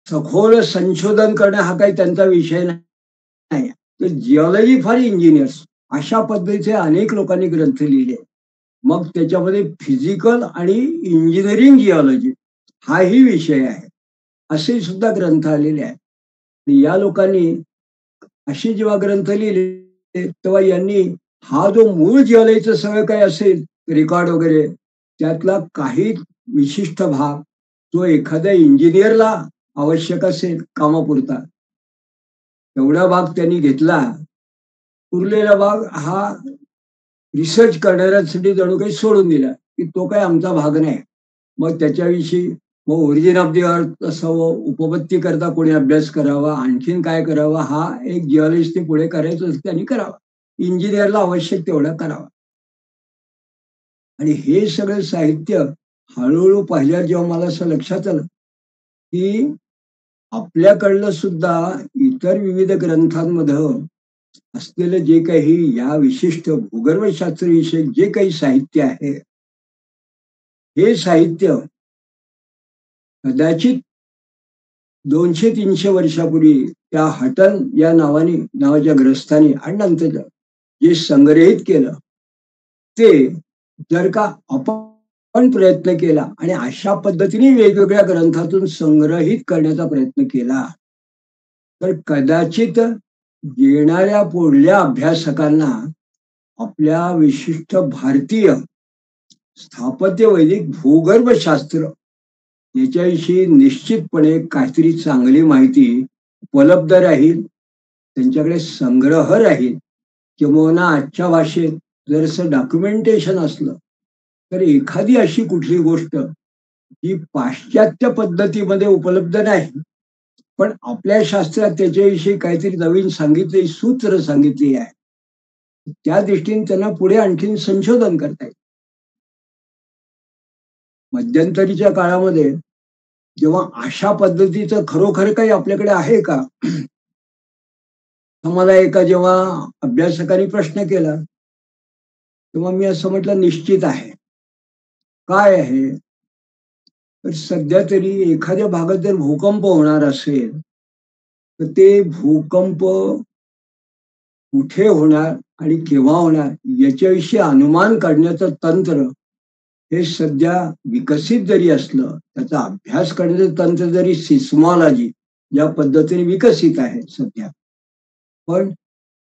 सखोल संशोधन करणं हा काही त्यांचा विषय नाही. तर जिओलॉजी फॉर इंजिनियर्स अशा पद्धतीचे अनेक लोकांनी ग्रंथ लिहिले. मग त्याच्यामध्ये फिजिकल आणि इंजिनिअरिंग जिओलॉजी हाही विषय आहे, असे सुद्धा ग्रंथ आलेले आहेत. या लोकांनी असे जेव्हा ग्रंथ लिहिले तेव्हा यांनी हा जो मूळ जिओलॉजीचं सगळं काही असेल रेकॉर्ड वगैरे त्यातला काही विशिष्ट भाग जो एखाद्या इंजिनियरला आवश्यक असेल कामापुरता तेवढा भाग त्यांनी घेतला. उरलेला भाग हा रिसर्च करणाऱ्यांसाठी जणू काही सोडून दिला की तो काही आमचा भाग नाही. मग त्याच्याविषयी मग ओरिजिन ऑफ द अर्थ असावं, उपपत्ती करता कोणी अभ्यास करावा, आणखीन काय करावा, हा एक जिओलॉजिस्टने पुढे करायचं असं त्यांनी करावा. इंजिनियरला आवश्यक तेवढा करावा. आणि हे सगळं साहित्य हळूहळू पाहिल्यावर जेव्हा मला असं लक्षात आलं की आपल्याकडलं सुद्धा इतर विविध ग्रंथांमध्ये असलेलं जे काही या विशिष्ट भूगर्भशास्त्र विषयक जे काही साहित्य आहे, हे साहित्य कदाचित 200-300 वर्षापूर्वी त्या हटन या नावाच्या ग्रस्थाने आणि नंतर जे संग्रहित केलं ते जर का आपण प्रयत्न केला आणि अशा पद्धतीने वेगवेगळ्या ग्रंथातून संग्रहित करण्याचा प्रयत्न केला तर कदाचित येणाऱ्या पुढल्या अभ्यासकांना आपल्या विशिष्ट भारतीय स्थापत्य वैदिक भूगर्भशास्त्र याच्याविषयी निश्चितपणे काहीतरी चांगली माहिती उपलब्ध राहील, त्यांच्याकडे संग्रह राहील. किंवा आजच्या भाषेत जर डॉक्युमेंटेशन असलं तर एखादी अशी कुठली गोष्ट जी पाश्चात्य पद्धतीमध्ये उपलब्ध नाही पण आपल्या शास्त्रात त्याच्याविषयी काहीतरी नवीन सांगितले, सूत्र सांगितली आहे, त्या दृष्टीने त्यांना पुढे आणखीन संशोधन करता येईल. मध्यंतरीच्या काळामध्ये जेव्हा अशा पद्धतीचं खरोखर काही आपल्याकडे आहे का, मला एका जेव्हा अभ्यासकाने प्रश्न केला तेव्हा मी असं म्हटलं निश्चित आहे. काय आहे तर सध्या तरी एखाद्या भागात जर भूकंप होणार असेल तर ते भूकंप कुठे होणार आणि केव्हा होणार याच्याविषयी अनुमान काढण्याचं तंत्र हे सध्या विकसित जरी असलं, त्याचा अभ्यास करण्याचं तंत्र जरी सिस्मॉलॉजी या पद्धतीने विकसित आहे सध्या, पण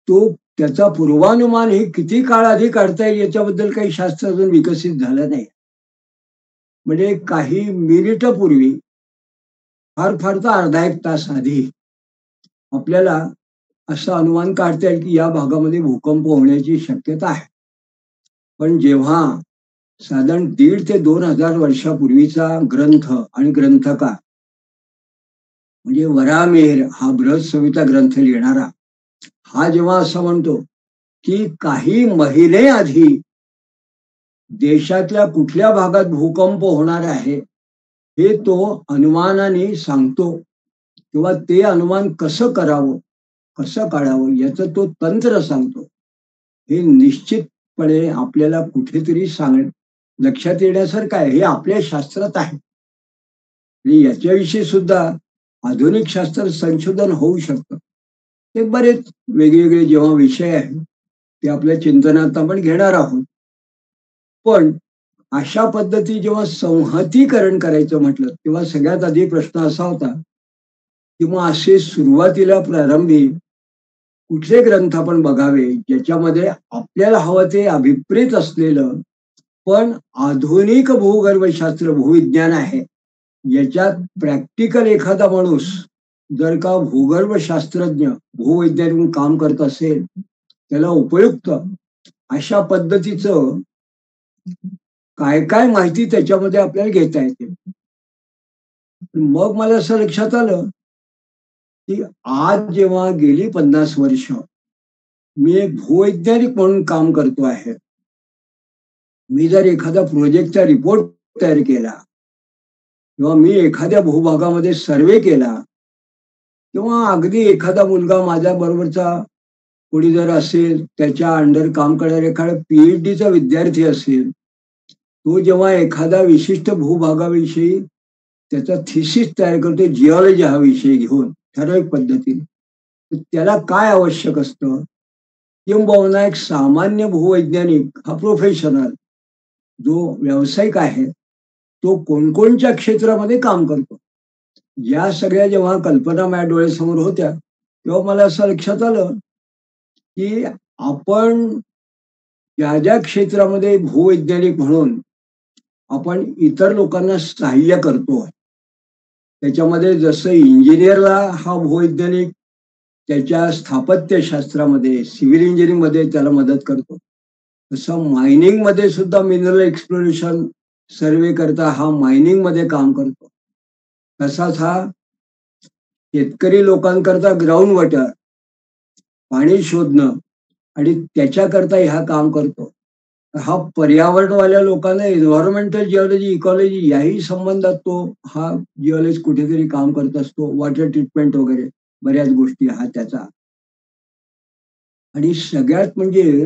तो त्याचा पूर्वानुमान हे किती काळ आधी काढता येईल याच्याबद्दल काही शास्त्र अजून विकसित झालं नाही. म्हणजे काही मिनिटापूर्वी फार फार तर अर्धा एक तास आधी आपल्याला असं अनुमान काढता येईल की या भागामध्ये भूकंप होण्याची शक्यता आहे. पण जेव्हा साधारण 1,500 ते 2,000 वर्षापूर्वीचा ग्रंथ आणि ग्रंथकार म्हणजे वराहमिहिर हा बृहत्संहिता ग्रंथ लिहिणारा हा जेव्हा असं म्हणतो की काही महिने आधी देशातल्या कुठल्या भागात भूकंप होणार आहे हे तो अनुमानाने सांगतो किंवा ते अनुमान कसं करावं, कसं काढावं याचं तो तंत्र सांगतो, हे निश्चितपणे आपल्याला कुठेतरी लक्षात येण्यासारखं आहे. हे आपल्या शास्त्रात आहे आणि याच्याविषयी सुद्धा आधुनिक शास्त्र संशोधन होऊ शकतं. ते बरेच वेगवेगळे जेव्हा विषय आहेत ते आपल्या चिंतनात आपण घेणार आहोत. पण अशा पद्धती जेव्हा संहतीकरण करायचं म्हटलं तेव्हा सगळ्यात आधी प्रश्न असा होता किंवा असे सुरुवातीला प्रारंभी कुठले ग्रंथ आपण बघावे ज्याच्यामध्ये आपल्याला हवं ते अभिप्रेत असलेलं पण आधुनिक भूगर्भशास्त्र भूविज्ञान आहे याच्यात प्रॅक्टिकल एखादा माणूस जर का भूगर्भशास्त्रज्ञ भूवैज्ञानिक म्हणून काम करत असेल, त्याला उपयुक्त अशा पद्धतीचं काय काय माहिती त्याच्यामध्ये आपल्याला घेता येते. मग मला असं लक्षात आलं की आज जेव्हा गेली 50 वर्ष मी एक भूवैज्ञानिक म्हणून काम करतो आहे, मी जर एखाद्या प्रोजेक्टचा रिपोर्ट तयार केला किंवा मी एखाद्या भूभागामध्ये सर्वे केला किंवा अगदी एखादा मुलगा माझ्या बरोबरचा कोणी जर असेल, त्याच्या अंडर काम करणारा एखादा PhD विद्यार्थी असेल, तो जेव्हा एखादा विशिष्ट भूभागाविषयी त्याचा थिसिस तयार करतो, जिओलॉजी हा विषय घेऊन ठराविक पद्धतीने, तर त्याला काय आवश्यक असतं, किंबहुना एक सामान्य भूवैज्ञानिक हा प्रोफेशनल जो व्यावसायिक आहे, तो कोणकोणत्या क्षेत्रामध्ये काम करतो. या सगळ्या जेव्हा कल्पना माझ्या डोळ्यासमोर होत्या, तेव्हा मला असं लक्षात आलं की आपण ज्या ज्या क्षेत्रामध्ये भूवैज्ञानिक म्हणून आपण इतर लोकांना सहाय्य करतो, त्याच्यामध्ये जसं इंजिनियरला हा भूवैज्ञानिक त्याच्या स्थापत्यशास्त्रामध्ये, सिव्हिल इंजिनिअरिंगमध्ये त्याला मदत करतो, तसं मायनिंगमध्ये सुद्धा मिनरल एक्सप्लोरेशन सर्वे करता हा मायनिंगमध्ये काम करतो. तसाच हा शेतकरी लोकांकरता ग्राउंड वॉटर पाणी शोधणं आणि त्याच्याकरता हा काम करतो. हा पर्यावरणवाल्या लोकांना एन्व्हायरमेंटल जिओलॉजी, इकॉलॉजी याही संबंधात तो हा जिओलॉजिस्ट कुठेतरी काम करत असतो. वॉटर ट्रीटमेंट वगैरे बऱ्याच गोष्टी हा त्याचा. आणि सगळ्यात म्हणजे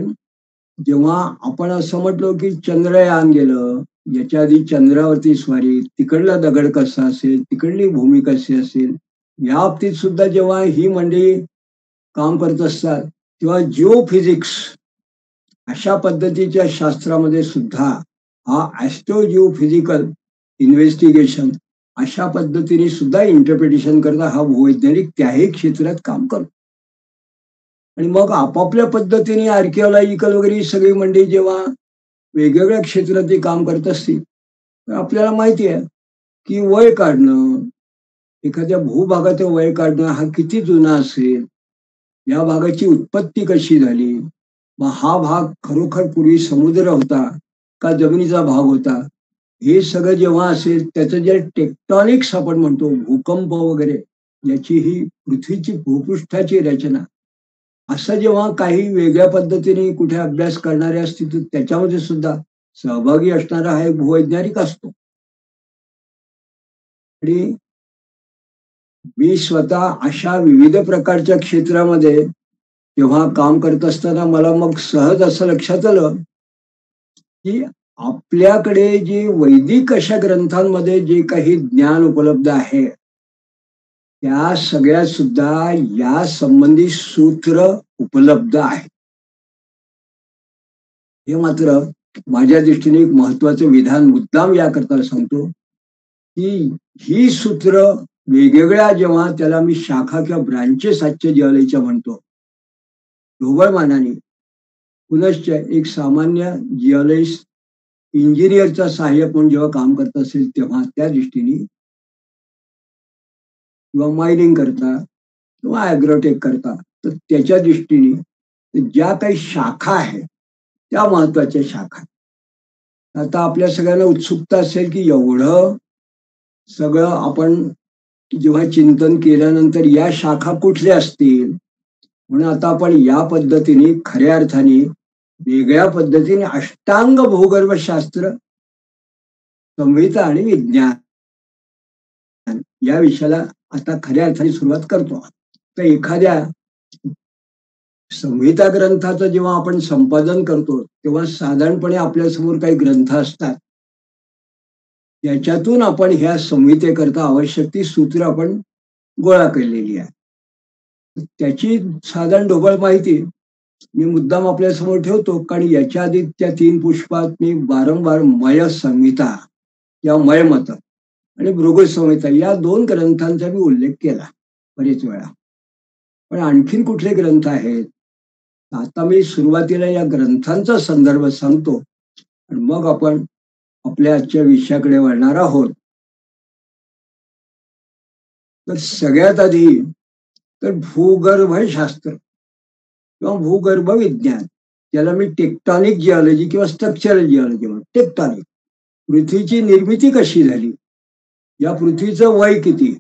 जेव्हा आपण असं म्हटलो की चंद्रयान गेलं, याच्या आधी चंद्रावरती स्वारी, तिकडला दगड कसा असेल, तिकडली भूमी कशी असेल, या बाबतीत सुद्धा जेव्हा ही मंडळी काम करत असतात, तेव्हा जिओ फिजिक्स अशा पद्धतीच्या शास्त्रामध्ये सुद्धा हा ॲस्ट्रो फिजिकल इन्व्हेस्टिगेशन अशा पद्धतीने सुद्धा इंटरप्रिटेशन करता हा भूवैज्ञानिक त्याही क्षेत्रात काम करतो. आणि मग आपापल्या पद्धतीने आर्किओलॉजिकल वगैरे ही सगळी मंडळी जेव्हा वेगवेगळ्या क्षेत्रात ते काम करत असतील, तर आपल्याला माहिती आहे की वय काढणं, एखाद्या भूभागाचं वय काढणं हा किती जुना असेल, या भागाची उत्पत्ती कशी झाली, मग हा भाग खरोखर पूर्वी समुद्र होता का जमिनीचा भाग होता, हे सगळं जेव्हा असेल, त्याचं जे टेक्टॉनिक्स आपण म्हणतो, भूकंप वगैरे याची ही पृथ्वीची भूपृष्ठाची रचना, असं जेव्हा काही वेगळ्या पद्धतीने कुठे अभ्यास करणारे असतील, तर त्याच्यामध्ये सुद्धा सहभागी असणारा हा एक भूवैज्ञानिक असतो. आणि मी स्वतः अशा विविध प्रकारच्या क्षेत्रामध्ये तेव्हा काम करत असताना मला मग सहज असं लक्षात आलं की आपल्याकडे जे वैदिक अशा ग्रंथांमध्ये जे काही ज्ञान उपलब्ध आहे, त्या सगळ्या सुद्धा या संबंधी सूत्र उपलब्ध आहे. हे मात्र माझ्या दृष्टीने एक महत्वाचं विधान मुद्दाम याकरता सांगतो की ही सूत्र वेगवेगळ्या जेव्हा त्याला मी शाखा किंवा ब्रांचेस आजच्या जिओलॉजीच्या म्हणतो, ढोबळमानाने पुनश्च एक सामान्य जिओलॉजिस्ट इंजिनियरचा सहाय्यक म्हणून जेव्हा काम करत असेल, तेव्हा त्या दृष्टीने किंवा मायनिंग करता किंवा ॲग्रोटेक करता, तर त्याच्या दृष्टीने ज्या काही शाखा आहेत त्या महत्वाच्या शाखा. आता आपल्या सगळ्यांना उत्सुकता असेल की एवढं सगळं आपण जेव्हा चिंतन केल्यानंतर या शाखा कुठल्या असतील, म्हणून आता आपण या पद्धतीने खऱ्या अर्थाने वेगळ्या पद्धतीने अष्टांग भूगर्भशास्त्र, संहिता आणि विज्ञान या विषयाला आता खऱ्या अर्थाने सुरुवात करतो. तर एखाद्या संहिता ग्रंथाचं जेव्हा आपण संपादन करतो, तेव्हा साधारणपणे आपल्यासमोर काही ग्रंथ असतात, याच्यातून आपण ह्या संहितेकरता आवश्यक ती सूत्र आपण गोळा केलेली आहे. त्याची साधारण ढोबळ माहिती मी मुद्दाम आपल्यासमोर ठेवतो, कारण याच्या आधी त्या 3 पुष्पात मी वारंवार मय संहिता या मयमत आणि भृगु संहिता या 2 ग्रंथांचा मी उल्लेख केला बरेच वेळा. पण आणखीन कुठले ग्रंथ आहेत, आता मी सुरुवातीला या ग्रंथांचा संदर्भ सांगतो आणि मग आपण आपल्या आजच्या विषयाकडे वळणार आहोत. तर सगळ्यात आधी तर भूगर्भशास्त्र किंवा भूगर्भ विज्ञान, ज्याला मी टेक्टॉनिक जिओलॉजी किंवा स्ट्रक्चरल जिओलॉजी म्हणतो. टेक्टॉनिक, पृथ्वीची निर्मिती कशी झाली, या पृथ्वीचं वय किती,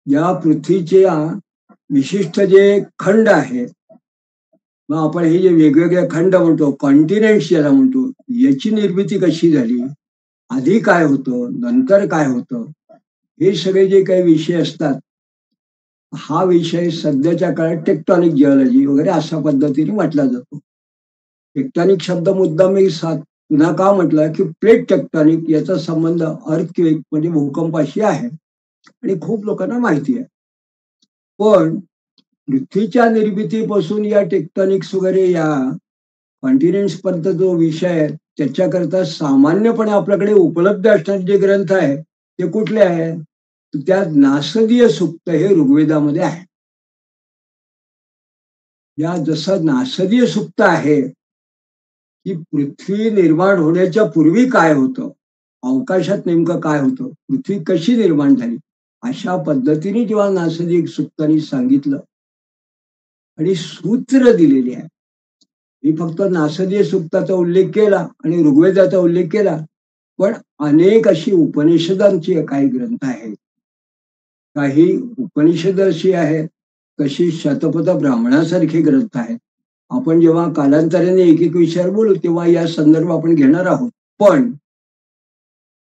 या पृथ्वीचे विशिष्ट जे खंड आहेत, मग आपण हे जे वेगवेगळे खंड म्हणतो, कॉन्टिनेंट्स ज्याला म्हणतो, याची निर्मिती कशी झाली, आधी काय होतं, नंतर काय होतं, हे सगळे जे काही विषय असतात, हा विषय सध्याच्या काळात टेक्टॉनिक जिओलॉजी वगैरे अशा पद्धतीने म्हटला जातो. टेक्टॉनिक शब्द मुद्दाम मी पुन्हा का म्हटलं की प्लेट टेक्टॉनिक याचा संबंध अर्थक्वेक म्हणजे भूकंपाशी आहे आणि खूप लोकांना माहिती आहे. पण पृथ्वीच्या निर्मितीपासून या टेक्टॉनिक्स वगैरे या कॉन्टिनेंट्स पर्यंत जो विषय आहे, त्याच्याकरता सामान्यपणे आपल्याकडे उपलब्ध असणारे जे ग्रंथ आहे ते कुठले आहे, त्यात नासदीय सूक्त हे ऋग्वेदामध्ये आहे. या जसं नासदीय सूक्त आहे की पृथ्वी निर्माण होण्याच्या पूर्वी काय होतं, अवकाशात नेमकं काय होतं, पृथ्वी कशी निर्माण झाली, अशा पद्धतीने जेव्हा नासदीय सूक्तांनी सांगितलं आणि सूत्र दिलेली आहे. मी फक्त नासदीय सूक्ताचा उल्लेख केला आणि ऋग्वेदाचा उल्लेख केला, पण अनेक अशी उपनिषदांची काही ग्रंथ आहेत. काही उपनिषद अशी आहेत, तशी शतपथ ब्राह्मणासारखे ग्रंथ आहेत. आपण जेव्हा कालांतराने एक एक विषयावर बोलू तेव्हा या संदर्भ आपण घेणार आहोत. पण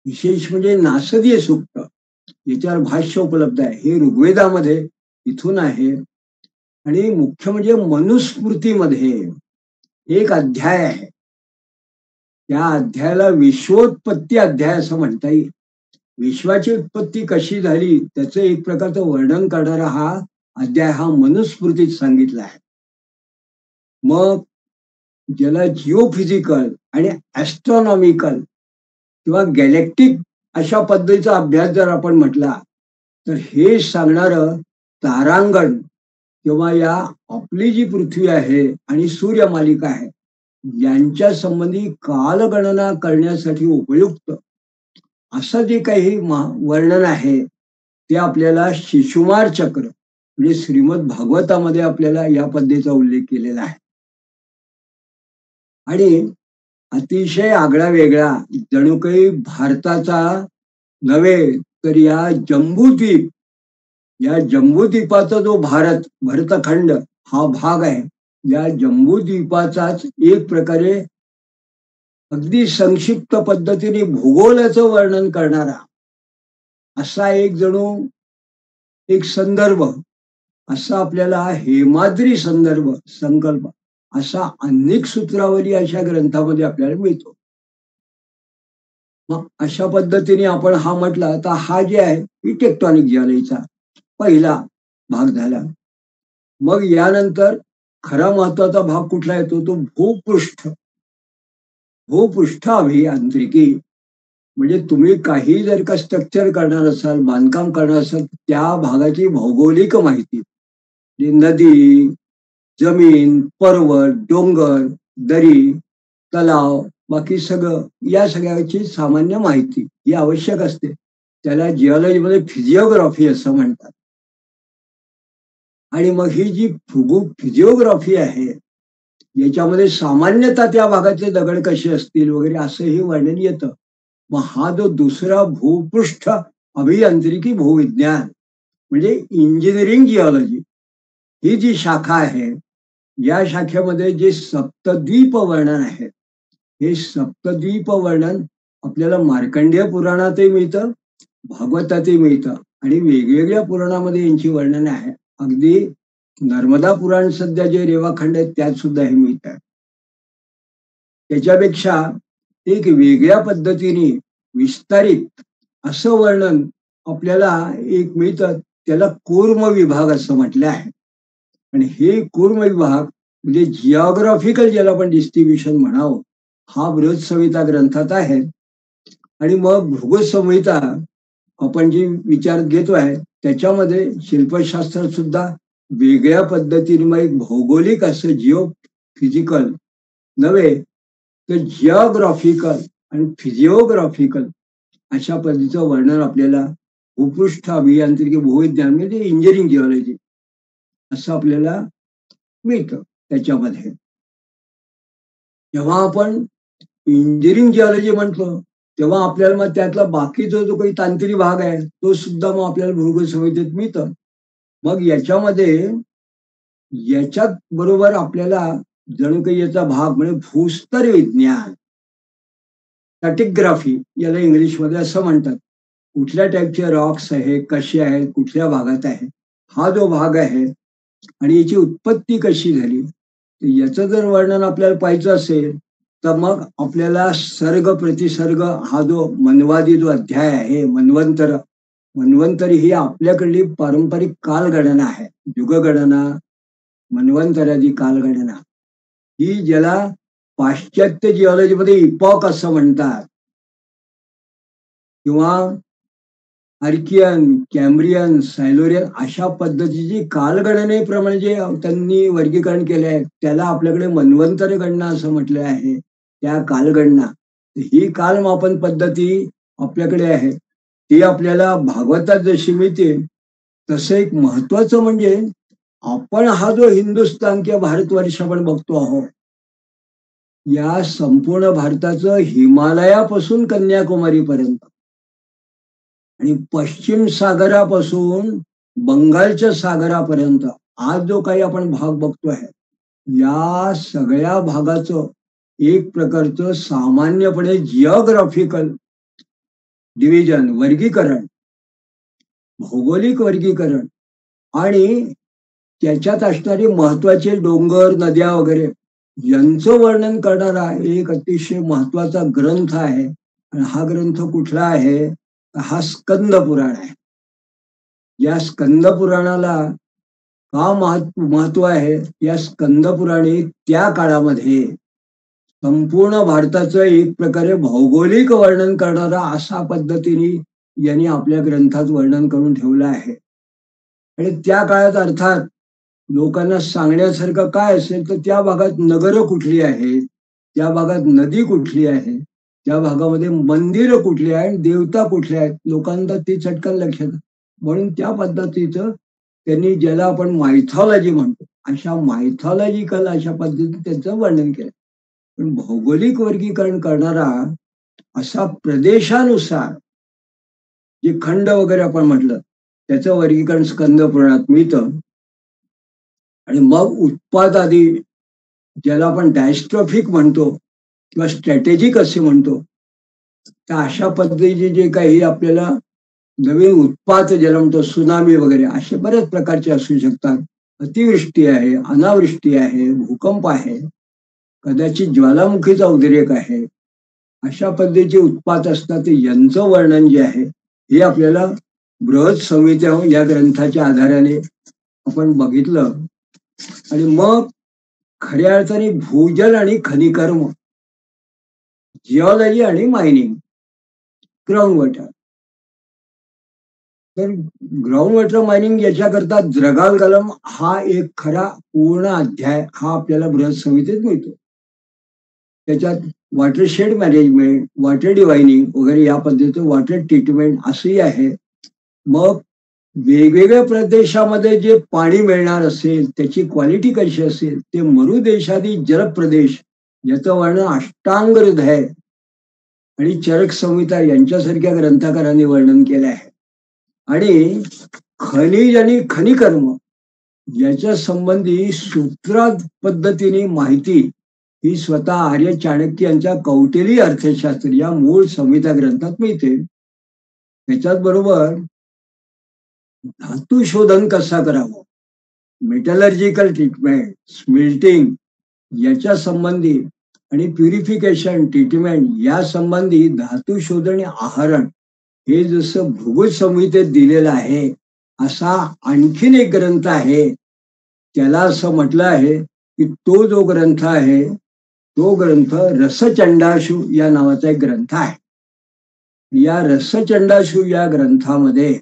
विशेष म्हणजे नासदीय सूक्त याच्यावर भाष्य उपलब्ध आहे, हे ऋग्वेदामध्ये इथून आहे. आणि मुख्य म्हणजे मनुस्मृतीमध्ये एक अध्याय आहे, त्या अध्यायाला विश्वोत्पत्ती अध्याय असं म्हणता येईल. विश्वाची उत्पत्ती कशी झाली त्याचं एक प्रकारचं वर्णन करणारा हा अध्याय हा मनुस्मृतीत सांगितला आहे. मग ज्याला जिओफिजिकल आणि ऍस्ट्रॉनॉमिकल किंवा गॅलेक्टिक अशा पद्धतीचा अभ्यास जर आपण म्हटला, तर हे सांगणारं तारांगण किंवा या आपली जी पृथ्वी आहे आणि सूर्यमालिका आहे यांच्या संबंधी कालगणना करण्यासाठी उपयुक्त असं जे काही वर्णन आहे ते आपल्याला शिशुमार चक्र म्हणजे श्रीमद भागवतामध्ये आपल्याला या पद्धतीचा उल्लेख केलेला आहे. आणि अतिशय आगळा वेगळा, जणू काही भारताचा नव्हे तर या जम्बूद्वीप, या जम्बूद्वीपाचा जो भरतखंड हा भाग आहे, या जम्बूद्वीपाचाच एक प्रकारे अगदी संक्षिप्त पद्धतीने भूगोलाचं वर्णन करणारा असा एक जणू एक संदर्भ, असा आपल्याला हेमाद्री संदर्भ संकल्प असा अनेक सूत्रावली अशा ग्रंथामध्ये आपल्याला मिळतो. मग अशा पद्धतीने आपण हा म्हटला तर हा जे आहे ही टेक्टॉनिक जिओलॉजीचा पहिला भाग झाला. मग यानंतर खरा महत्वाचा भाग कुठला येतो, तो भूपृष्ठ. भूपृष्ठ अभियांत्रिकी म्हणजे तुम्ही काही जर का स्ट्रक्चर करणार असाल, बांधकाम करणार असाल, त्या भागाची भौगोलिक माहिती, नदी, जमीन, पर्वत, डोंगर, दरी, तलाव, बाकी सगळं या सगळ्याची सामान्य माहिती ही आवश्यक असते. त्याला जिओलॉजीमध्ये फिजिओग्राफी असं म्हणतात. आणि मग ही जी फिजिओग्राफी आहे याच्यामध्ये सामान्यतः त्या भागातले दगड कसे असतील वगैरे असं हे वर्णन येतं. मग हा जो दुसरा भूपृष्ठ अभियांत्रिकी भूविज्ञान म्हणजे इंजिनिअरिंग जिओलॉजी ही जी शाखा आहे, या शाखेमध्ये जे सप्तद्वीप वर्णन आहे, हे सप्तद्वीप वर्णन आपल्याला मार्कंडेय पुराणातही मिळतं, भागवतातही मिळतं आणि वेगवेगळ्या पुराणामध्ये यांची वर्णन आहे. अगदी नर्मदा पुराण सध्या जे रेवाखंड आहेत त्यात सुद्धा हे मिळतात. त्याच्यापेक्षा एक वेगळ्या पद्धतीने विस्तारित असं वर्णन आपल्याला एक मिळतं, त्याला कूर्म विभाग असं म्हटलं आहे. आणि हे कूर्म विभाग म्हणजे जिओग्राफिकल ज्याला आपण डिस्ट्रीब्युशन म्हणावं, हा बृहत संहिता ग्रंथात आहे. आणि मग भूगोल संहिता आपण जी विचार घेतो आहे त्याच्यामध्ये शिल्पशास्त्रात सुद्धा वेगळ्या पद्धतीने मग एक भौगोलिक असं फिजिकल नव्हे तर जिओग्राफिकल आणि फिजिओग्राफिकल अशा पद्धतीचं वर्णन आपल्याला भूपृष्ठ अभियांत्रिकी भूविज्ञान म्हणजे इंजिनिअरिंग जिओलॉजी असं आपल्याला मिळतं त्याच्यामध्ये. जेव्हा आपण इंजिनिअरिंग जिओलॉजी म्हटलं तेव्हा आपल्याला मग त्यातला बाकीचा जो काही तांत्रिक भाग आहे तो सुद्धा मग आपल्याला भूगोल संहितेत मिळतं. मग याच्यामध्ये याच्यात बरोबर आपल्याला जणू काही याचा भाग म्हणजे भूस्तर विज्ञान, स्टॅटिग्राफी याला इंग्लिशमध्ये असं म्हणतात. कुठल्या टाईपचे रॉक्स आहे, कसे आहेत, कुठल्या भागात आहे, हा जो भाग आहे आणि याची उत्पत्ती कशी झाली, तर याचं जर वर्णन आपल्याला पाहायचं असेल तर मग आपल्याला सर्ग प्रतिसर्ग हा जो मनवादी जो अध्याय आहे, मन्वंतरी ही आपल्याकडली पारंपरिक कालगणना आहे. युगगणना, मन्वंतराची कालगणना ही ज्याला पाश्चात्य जिओलॉजीमध्ये इपॉक असं म्हणतात किंवा आर्कियन, कॅम्ब्रियन, सायलोरियन अशा पद्धतीची कालगणनेप्रमाणे जे त्यांनी वर्गीकरण केले आहे त्याला आपल्याकडे मन्वंतर गणना असं म्हटलं आहे. त्या कालगणना ही कालमापन पद्धती आपल्याकडे आहे. ती आपल्याला भागवतात जशी मिळते तसं एक महत्वाचं म्हणजे आपण हा जो हिंदुस्थान किंवा भारतवर्ष आपण बघतो आहोत या संपूर्ण भारताचं हिमालयापासून कन्याकुमारी पर्यंत आणि पश्चिम सागरापासून बंगालच्या सागरापर्यंत आज जो काही आपण भाग बघतोय या सगळ्या भागाचं एक प्रकारचं सामान्यपणे जिओग्राफिकल डिव्हिजन वर्गीकरण, भौगोलिक वर्गीकरण आणि त्याच्यात असणारे महत्वाचे डोंगर, नद्या वगैरे यांचं वर्णन करणारा एक अतिशय महत्वाचा ग्रंथ आहे. आणि हा ग्रंथ कुठला आहे? हा स्कंद पुराण आहे. या स्कंद पुराणाला का महत्व आहे? या स्कंद पुराणी त्या काळामध्ये संपूर्ण भारताचं एक प्रकारे भौगोलिक वर्णन करणारा अशा पद्धतीने यांनी आपल्या ग्रंथात वर्णन करून ठेवलं आहे. आणि त्या काळात अर्थात लोकांना सांगण्यासारखं काय असेल तर त्या भागात नगर कुठली आहेत, त्या भागात नदी कुठली आहे, त्या भागामध्ये मंदिरं कुठली आहेत, देवता कुठल्या आहेत, लोकांना ते चटकन लक्षात. म्हणून त्या पद्धतीचं त्यांनी ज्याला आपण मायथॉलॉजी म्हणतो अशा मायथॉलॉजिकल अशा पद्धतीने त्यांचं वर्णन केलं. पण भौगोलिक वर्गीकरण करणारा असा प्रदेशानुसार जे खंड वगैरे आपण म्हटलं त्याचं वर्गीकरण स्कंद पुराणात मिळतं. आणि मग उत्पाद आदी ज्याला आपण डायस्ट्रॉफिक म्हणतो किंवा स्ट्रॅटेजिक असे म्हणतो तर अशा पद्धतीचे जे काही आपल्याला नवीन उत्पाद ज्याला म्हणतो सुनामी वगैरे असे बरेच प्रकारचे असू शकतात. अतिवृष्टी आहे, अनावृष्टी आहे, भूकंप आहे, कदाचित ज्वालामुखीचा उद्रेक आहे, अशा पद्धतीचे उत्पाद असतात. यांचं वर्णन जे आहे हे आपल्याला बृहत संहिता या ग्रंथाच्या आधाराने आपण बघितलं. आणि मग खऱ्या अर्थाने भूजल आणि खनिकर्म, जिओलॉजी आणि मायनिंग, ग्राउंड वॉटर. तर ग्राउंड वॉटर मायनिंग याच्याकरता द्रगाल कलम हा एक खरा पूर्ण अध्याय हा आपल्याला बृहत संहितेत मिळतो. त्याच्यात वॉटरशेड मॅनेजमेंट, वॉटर डिवायनिंग वगैरे या पद्धतीचं वॉटर ट्रीटमेंट असंही आहे. मग वेगवेगळ्या प्रदेशामध्ये जे पाणी मिळणार असेल त्याची क्वालिटी कशी असेल, ते मरुदेशादी जलप्रदेश याचं वर्णन अष्टांग हृदय आणि चरक संहिता यांच्यासारख्या ग्रंथकारांनी वर्णन केलं आहे. आणि खनिज आणि खनिकर्म याच्या संबंधी सूत्र पद्धतीने माहिती ही स्वतः आर्य चाणक्य यांच्या कौटिल्य अर्थशास्त्र या मूळ संहिता ग्रंथात मिळते. त्याच्याच बरोबर धातू शोधन कसा करावं, मेटलर्जिकल ट्रीटमेंट, स्मिल्टिंग याच्या संबंधी आणि प्युरिफिकेशन ट्रीटमेंट या संबंधी धातू शोधन आणि आहरण हे जसं भूगोल संहितेत दिलेलं आहे असा आणखीन एक ग्रंथ आहे. त्याला असं म्हटलं आहे की तो जो ग्रंथ आहे तो ग्रंथ रसचंडाशु या नावाचा एक ग्रंथ आहे. या रसचंडाशु या ग्रंथामध्ये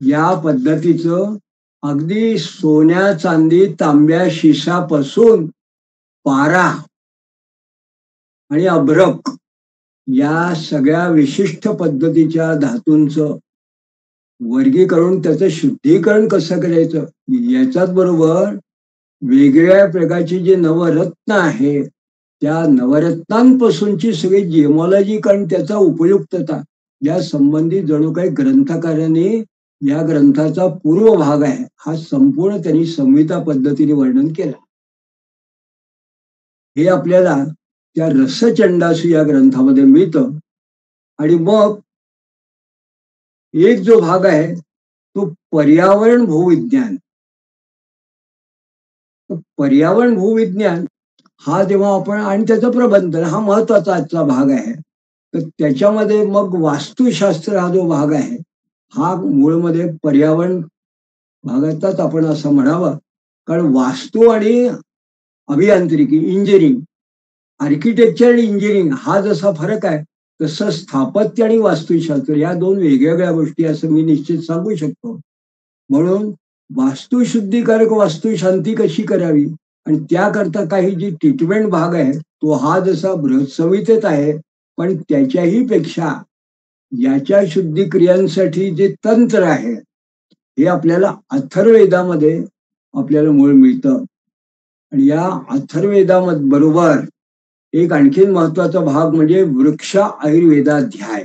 या पद्धतीचं अगदी सोन्या, चांदी, तांब्या, शिसापासून पारा आणि अभ्रक या सगळ्या विशिष्ट पद्धतीच्या धातूंचं वर्गीकरण, त्याचं शुद्धीकरण कसं करायचं, याच्याच बरोबर वेगवेगळ्या प्रकारची जे नवरत्न आहे त्या नवरत्नांपासूनची सगळी जेमॉलॉजी, कारण त्याचा उपयुक्तता या संबंधी जणू काही ग्रंथकाराने या ग्रंथाचा पूर्व भाग आहे हा संपूर्ण त्यांनी संहिता पद्धतीने वर्णन केला. हे आपल्याला त्या रसचंडासू या ग्रंथामध्ये मिळतं. आणि मग एक जो भाग आहे तो पर्यावरण भूविज्ञान. पर्यावरण भूविज्ञान हा जेव्हा आपण, आणि त्याचं प्रबंध हा महत्वाचा आजचा भाग आहे, तर त्याच्यामध्ये मग वास्तुशास्त्र हा जो भाग आहे हा मूळमध्ये पर्यावरण भागाचाच आपण असं म्हणावं. कारण वास्तू आणि अभियांत्रिकी, इंजिनिअरिंग, आर्किटेक्चर आणि इंजिनिअरिंग हा जसा फरक आहे तसं स्थापत्य आणि वास्तुशास्त्र या दोन वेगवेगळ्या गोष्टी असं मी निश्चित सांगू शकतो. म्हणून वास्तुशुद्धीकारक वास्तुशांती कशी करावी आणि त्याकरता काही जी ट्रीटमेंट भाग आहे तो हा जसा बृहत्संहितेत आहे, पण त्याच्याही पेक्षा याच्या शुद्धिक्रियांसाठी जे तंत्र आहे हे आपल्याला अथर्ववेदामध्ये आपल्याला मूळ मिळतं. आणि या अथर्ववेदामध्ये बरोबर एक आणखीन महत्वाचा भाग म्हणजे वृक्ष आयुर्वेदाध्याय.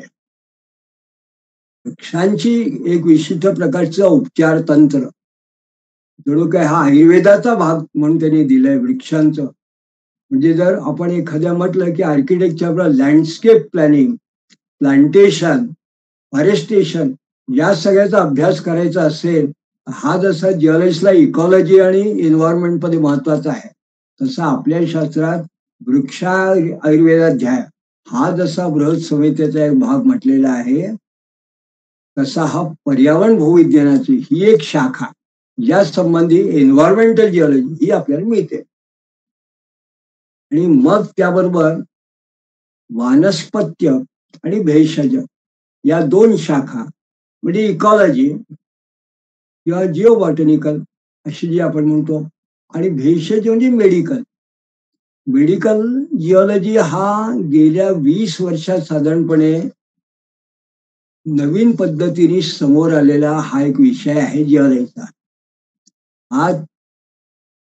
वृक्षांची एक विशिष्ट प्रकारचं उपचार तंत्र जणू काय हा आयुर्वेदाचा भाग म्हणून त्यांनी दिलाय वृक्षांचं. म्हणजे जर आपण एखाद्या म्हटलं की architecture, landscape planning, plantation, forestation या सगळ्याचा अभ्यास करायचा असेल, हा जसा जिओलॉजीला इकॉलॉजी आणि एन्व्हायरमेंट मध्ये महत्वाचा आहे तसा आपल्या शास्त्रात वृक्षा आयुर्वेदाध्याय हा जसा बृहत संहितेचा एक भाग म्हटलेला आहे तसा हा पर्यावरण भूविज्ञानाची ही एक शाखा या संबंधी एन्व्हायरमेंटल जिओलॉजी ही आपल्याला मिळते. आणि मग त्याबरोबर वानस्पत्य आणि भेषज या दोन शाखा म्हणजे इकॉलॉजी किंवा जिओ बॉटनिकल अशी जी आपण म्हणतो, आणि भेषज म्हणजे मेडिकल. मेडिकल जिओलॉजी हा गेल्या 20 वर्षात साधारणपणे नवीन पद्धतीने समोर आलेला हा एक विषय आहे जिओलॉजीचा. आज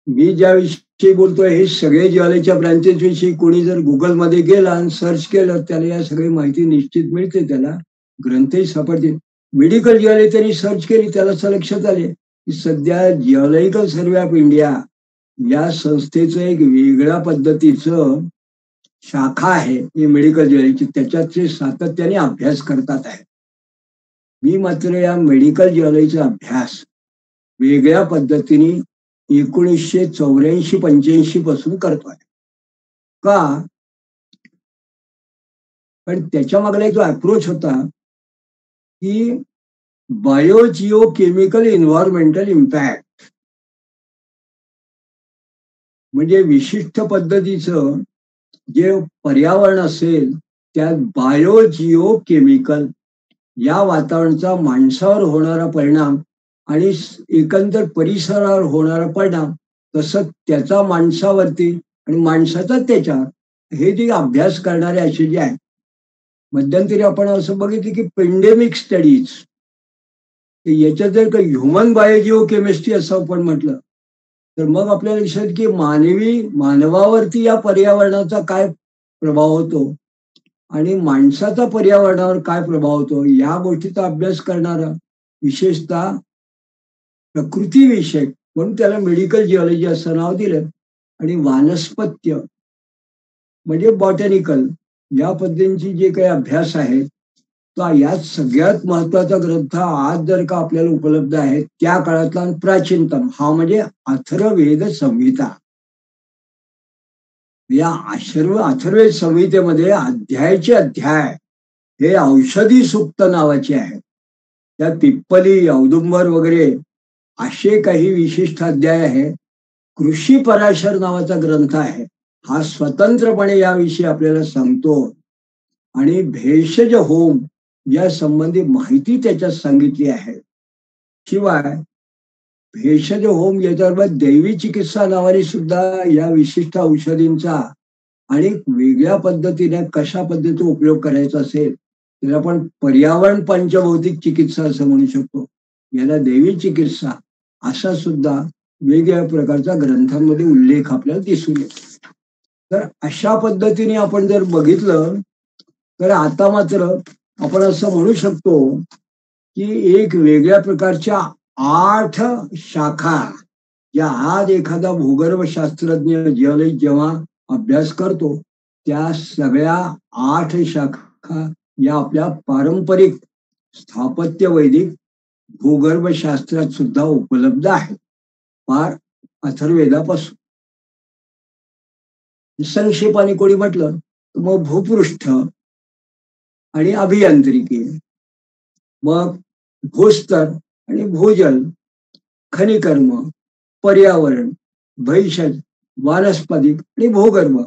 मी ज्या विषयी बोलतोय हे सगळे जिओलॉजीच्या ब्रांचेस विषयी कोणी जर गुगलमध्ये गेला आणि सर्च केलं त्याला या सगळी माहिती निश्चित मिळते, त्याला ग्रंथही सापडते. मेडिकल जिओलॉजी त्यांनी सर्च केली त्याला असं लक्षात आले की सध्या जिओलॉजिकल सर्वे ऑफ इंडिया या संस्थेचं एक वेगळ्या पद्धतीचं शाखा आहे ही मेडिकल जिओलॉजीची, त्याच्यात ते सातत्याने अभ्यास करतात आहे. मी मात्र या मेडिकल जिओलॉजीचा अभ्यास वेगळ्या पद्धतीने 1984-85 पासून करतोय. का? पण त्याच्या मागला जो अप्रोच होता की बायोजिओ केमिकल एन्व्हायरमेंटल इम्पॅक्ट, म्हणजे विशिष्ट पद्धतीचं जे पर्यावरण असेल त्यात बायोजिओ केमिकल या वातावरणाचा माणसावर होणारा परिणाम आणि एकंदर परिसरावर होणारा परिणाम, तसं त्याचा माणसावरती आणि माणसाचा त्याच्यावर हे जे अभ्यास करणारे असे जे आहेत. मध्यंतरी आपण असं बघितलं की पेंडेमिक स्टडीज, याच्यात जर का ह्युमन बायोजिओ केमिस्ट्री असं आपण म्हटलं तर मग आपल्याला लक्षात की मानवावरती या पर्यावरणाचा काय प्रभाव होतो आणि माणसाचा पर्यावरणावर काय प्रभाव होतो या गोष्टीचा अभ्यास करणारा विशेषतः प्रकृतीविषयक म्हणून त्याला मेडिकल जिओलॉजी असं नाव दिलं. आणि वानस्पत्य म्हणजे बॉटॅनिकल या पद्धतीचे जे काही अभ्यास आहेत तर यात सगळ्यात महत्वाचा ग्रंथ आज जर का आपल्याला उपलब्ध आहे त्या काळातला प्राचीनतम हा म्हणजे अथर्ववेद संहिता. या अथर्ववेद संहितेमध्ये अध्यायाचे अध्याय हे औषधी सूक्त नावाचे आहे. त्यात पिप्पली, औदुंबर वगैरे असे काही विशिष्ट अध्याय आहे. कृषी पराशर नावाचा ग्रंथ आहे हा स्वतंत्रपणे याविषयी आपल्याला सांगतो. आणि भेषज होम या संबंधी माहिती त्याच्यात सांगितली आहे. शिवाय भेषज होम याच्याबरोबर दैवी चिकित्सा नावाने सुद्धा या विशिष्ट औषधींचा आणि वेगळ्या पद्धतीने कशा पद्धतीचा उपयोग करायचा असेल त्याला आपण पर्यावरण पंचभौतिक चिकित्सा असं म्हणू शकतो, याला देवी चिकित्सा असा सुद्धा वेगवेगळ्या प्रकारच्या ग्रंथांमध्ये उल्लेख आपल्याला दिसून येतो. तर अशा पद्धतीने आपण जर बघितलं तर आता मात्र आपण असं म्हणू शकतो की एक वेगळ्या प्रकारच्या 8 शाखा, या आज एखादा भूगर्भशास्त्रज्ञ जिओलॉजिस्ट जेव्हा अभ्यास करतो त्या सगळ्या 8 शाखा या आपल्या पारंपरिक स्थापत्य वैदिक भूगर्भशास्त्रात सुद्धा उपलब्ध आहे, फार अथर्ववेदापासून. संक्षेपाने कोणी म्हटलं तर मग भूपृष्ठ आणि अभियांत्रिकी, मग भूस्तर आणि भूजल, खनिकर्म, पर्यावरण, भैषज, वनस्पतिक आणि भूगर्भ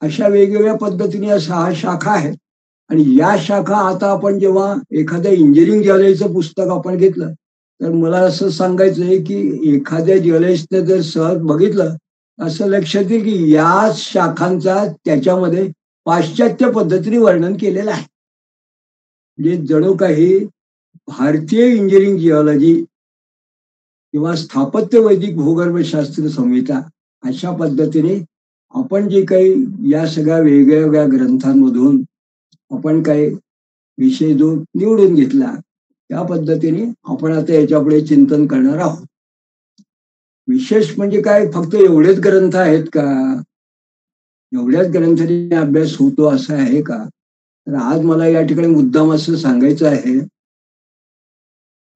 अशा वेगवेगळ्या पद्धतीने या 6 शाखा आहेत. आणि या शाखा आता आपण जेव्हा एखाद्या इंजिनिअरिंग जिओलॉजीचं पुस्तक आपण घेतलं तर मला असं सांगायचं आहे की एखाद्या जिओलॉजिस्टने जर सहज बघितलं असं लक्षात येईल की या शाखांचा त्याच्यामध्ये पाश्चात्य पद्धतीने वर्णन केलेलं आहे. म्हणजे जणू काही भारतीय इंजिनिअरिंग जिओलॉजी किंवा स्थापत्य वैदिक भूगर्भशास्त्र संहिता अशा पद्धतीने आपण जे काही या सगळ्या वेगवेगळ्या ग्रंथांमधून आपण काही विषय जो निवडून घेतला त्या पद्धतीने आपण आता याच्यापुढे चिंतन करणार आहोत. विशेष म्हणजे काय फक्त एवढेच ग्रंथ आहेत का, एवढ्याच ग्रंथांनी अभ्यास होतो असं आहे का? तर आज मला या ठिकाणी मुद्दाम असं सांगायचं आहे,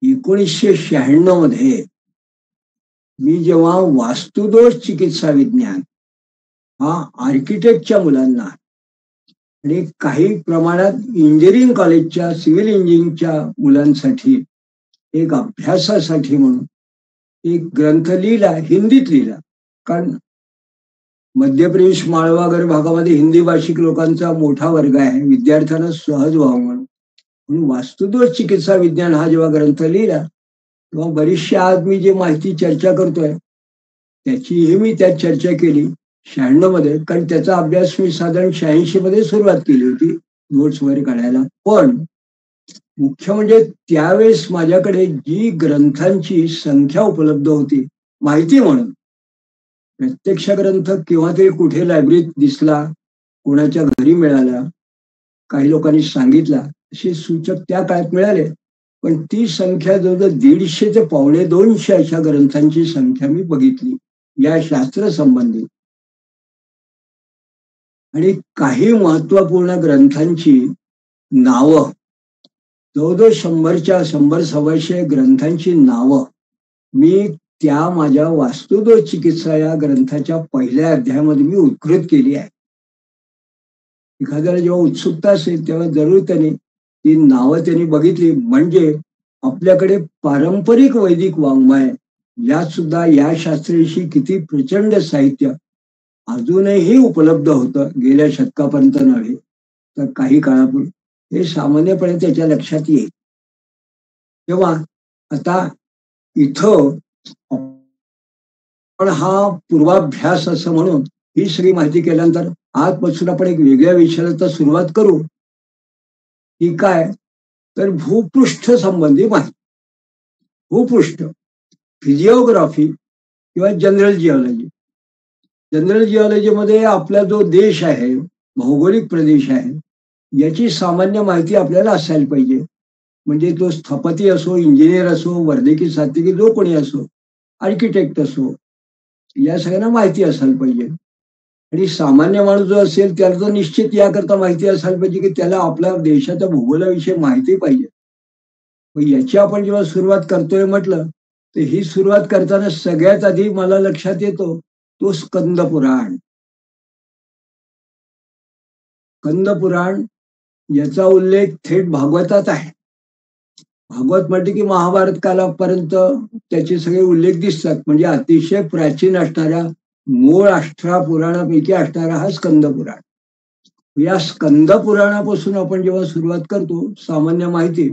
1996 मध्ये मी जेव्हा वास्तुदोष चिकित्सा विज्ञान हा आर्किटेक्टच्या मुलांना आणि काही प्रमाणात इंजिनिअरिंग कॉलेजच्या सिव्हिल इंजिनिअरिंगच्या मुलांसाठी एक अभ्यासासाठी म्हणून एक ग्रंथ लिहिला, हिंदीत लिहिला. कारण मध्य प्रदेश माळवा वगैरे भागामध्ये हिंदी भाषिक लोकांचा मोठा वर्ग आहे, विद्यार्थ्यांना सहज व्हावं म्हणून वास्तुदोष चिकित्सा विज्ञान हा जेव्हा ग्रंथ लिहिला तेव्हा बरीचशी आज मी जे माहिती चर्चा करतोय त्याचीही मी त्यात चर्चा केली 96 मध्ये. कारण त्याचा अभ्यास मी साधारण 86 मध्ये सुरुवात केली होती नोट्स वगैरे काढायला. पण मुख्य म्हणजे त्यावेळेस माझ्याकडे जी ग्रंथांची संख्या उपलब्ध होती माहिती म्हणून, प्रत्यक्ष ग्रंथ किंवा तरी कुठे लायब्ररीत दिसला, कोणाच्या घरी मिळाला, काही लोकांनी सांगितला, असे सूचक त्या काळात मिळाले. पण ती संख्या जवळजवळ 150 ते 250 अशा ग्रंथांची संख्या मी बघितली या शास्त्र संबंधित. आणि काही महत्वपूर्ण ग्रंथांची नावं, जवळजवळ 100-100-125 ग्रंथांची नावं मी त्या माझ्या वास्तुदोष चिकित्सा या ग्रंथाच्या पहिल्या अध्यायामध्ये मी उद्धृत केली आहे. एखाद्याला जेव्हा उत्सुकता असेल तेव्हा जरूर त्यांनी ती नावं त्यांनी बघितली. म्हणजे आपल्याकडे पारंपरिक वैदिक वाङ्मय यात सुद्धा या शास्त्राविषयी किती प्रचंड साहित्य अजूनही उपलब्ध होतं, गेल्या शतकापर्यंत नव्हे तर काही काळापूर्वी, हे सामान्यपणे त्याच्या लक्षात येईल. तेव्हा आता इथं आपण हा पूर्वाभ्यास असं म्हणून ही सगळी माहिती केल्यानंतर आजपासून आपण एक वेगळ्या विषयाला तर सुरुवात करू. की काय तर भूपृष्ठ संबंधी माहिती. भूपृष्ठ, फिजिओग्राफी किंवा जनरल जिओलॉजी. जनरल जिओलॉजीमध्ये आपला जो देश आहे, भौगोलिक प्रदेश आहे, याची सामान्य माहिती आपल्याला असायला पाहिजे. म्हणजे तो स्थपती असो, इंजिनियर असो, वर्धकी सात्विकी जो कोणी असो, आर्किटेक्ट असो, या सगळ्यांना माहिती असायला पाहिजे. आणि सामान्य माणूस जो असेल त्याला तर निश्चित याकरता माहिती असायला पाहिजे की त्याला आपल्या देशाच्या भूगोलाविषयी माहिती पाहिजे. मग याची आपण जेव्हा सुरुवात करतोय म्हटलं तर ही सुरुवात करताना सगळ्यात आधी मला लक्षात येतो तो स्कंद पुराण. स्कंद पुराण याचा उल्लेख थेट भागवतात आहे. भागवत म्हटलं की महाभारत कालापर्यंत त्याचे सगळे उल्लेख दिसतात. म्हणजे अतिशय प्राचीन असणाऱ्या मूळ 18 पुराणापैकी असणारा हा स्कंद पुराण. या स्कंद पुराणापासून आपण जेव्हा सुरुवात करतो सामान्य माहिती,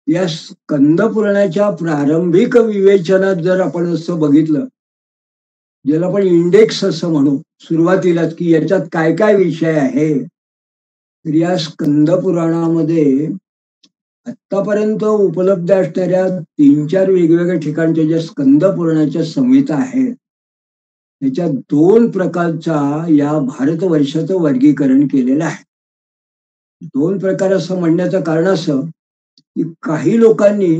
या स्कंद पुराणाच्या प्रारंभिक विवेचनात जर आपण असं बघितलं, ज्याला आपण इंडेक्स असं म्हणू सुरुवातीलाच, की याच्यात काय काय विषय आहे, तर या स्कंद पुराणामध्ये आतापर्यंत उपलब्ध असणाऱ्या 3-4 वेगवेगळ्या ठिकाणच्या ज्या स्कंद पुराणाच्या संहिता आहेत, त्याच्या 2 प्रकारचा या भारतवर्षाचं वर्गीकरण केलेलं आहे. 2 प्रकार असं म्हणण्याचं कारण असं, की काही लोकांनी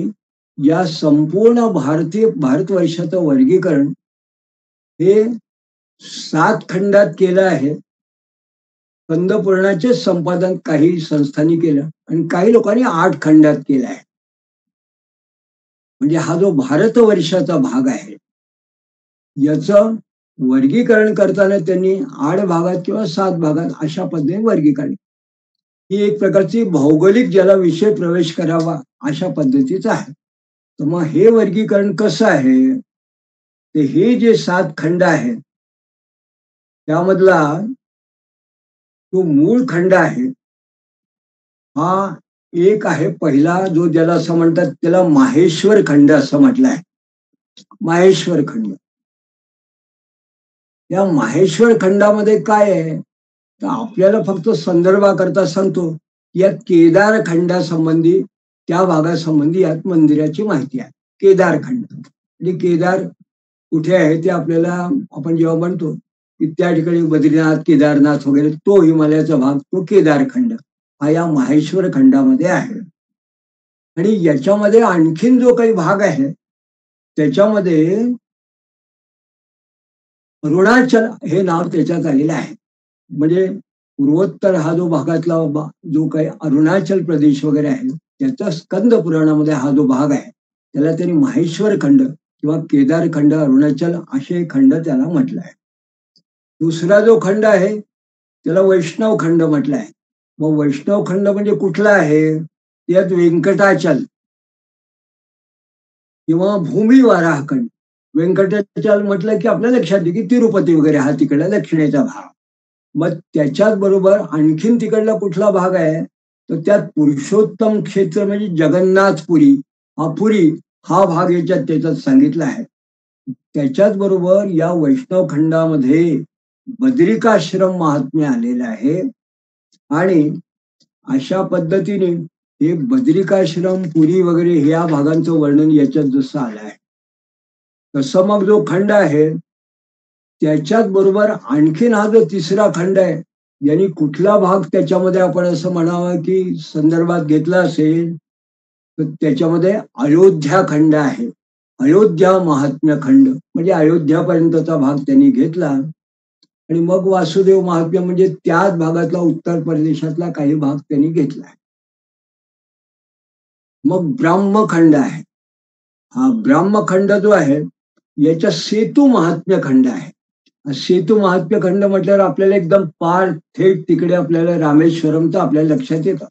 या संपूर्ण भारतवर्षाचं वर्गीकरण हे 7 खंडात केलं आहे. स्कंद पुराणाचे संपादन काही संस्थांनी केलं आणि काही लोकांनी 8 खंडात केलं आहे. म्हणजे हा जो भारतवर्षाचा भाग आहे, याचं वर्गीकरण करताना त्यांनी 8 भागात किंवा 7 भागात अशा पद्धतीने वर्गीकरण. ही एक प्रकारची भौगोलिक ज्याला विषय प्रवेश करावा अशा पद्धतीचं आहे. तर मग हे वर्गीकरण कसं आहे? तर हे जे 7 खंड आहेत, त्यामधला जो मूळ खंड आहे, हा एक आहे पहिला, जो ज्याला असं म्हणतात त्याला माहेश्वर खंड असं म्हटलं आहे. माहेश्वर खंड. या माहेश्वर खंडामध्ये काय आहे, तर आपल्याला फक्त संदर्भाकरता सांगतो, या केदार खंडासंबंधी, त्या भागासंबंधी यात मंदिराची माहिती आहे. केदार खंड म्हणजे केदार कुठे आहे ते आपल्याला, आपण जेव्हा म्हणतो की त्या ठिकाणी बद्रीनाथ, केदारनाथ वगैरे, तो हिमालयाचा भाग, तो केदार खंड हा या माहेश्वर खंडामध्ये आहे. आणि याच्यामध्ये आणखीन जो काही भाग आहे, त्याच्यामध्ये अरुणाचल हे नाव त्याच्यात आलेलं आहे. म्हणजे पूर्वोत्तर हा जो भागातला जो काही अरुणाचल प्रदेश वगैरे आहे, त्याचा स्कंद पुराणामध्ये हा जो भाग आहे, त्याला त्यांनी माहेश्वर खंड किंवा केदार खंड, अरुणाचल असे खंड त्याला म्हटलं आहे. दुसरा जो खंड आहे त्याला वैष्णव खंड म्हटलं आहे. मग वैष्णव खंड म्हणजे कुठला आहे? यात व्यंकटाचल किंवा भूमी वाराह खंड. व्यंकटाचल म्हटलं की आपल्या लक्षात येईल की तिरुपती वगैरे हा तिकडला दक्षिणेचा भाग. मग त्याच्याच बरोबर आणखीन तिकडला कुठला भाग आहे, तर त्यात पुरुषोत्तम क्षेत्र म्हणजे जगन्नाथपुरी, हा भाग याच्यात त्याच्यात सांगितला आहे. त्याच्याच बरोबर या वैष्णव खंडामध्ये बद्रिकाश्रम महात्म्य आलेलं आहे. आणि अशा पद्धतीने हे बद्रिकाश्रम, पुरी वगैरे ह्या भागांचं वर्णन याच्यात जसं आलं आहे, तसं मग जो खंड आहे त्याच्याच बरोबर आणखीन हा जो तिसरा खंड आहे, यांनी कुठला भाग त्याच्यामध्ये आपण असं म्हणावं की संदर्भात घेतला असेल, तर त्याच्यामध्ये अयोध्या खंड आहे. अयोध्या महात्म्य खंड म्हणजे अयोध्यापर्यंतचा भाग त्यांनी घेतला. आणि मग वासुदेव महात्म्य म्हणजे त्याच भागातला उत्तर प्रदेशातला काही भाग त्यांनी घेतला. मग ब्राह्मखंड आहे. हा ब्राह्मखंड जो आहे, याच्या सेतू महात्म्य खंड आहे. सेतू महात्म्य खंड म्हटल्यावर आपल्याला एकदम पार थेट तिकडे आपल्याला रामेश्वरमचं आपल्या लक्षात येतं.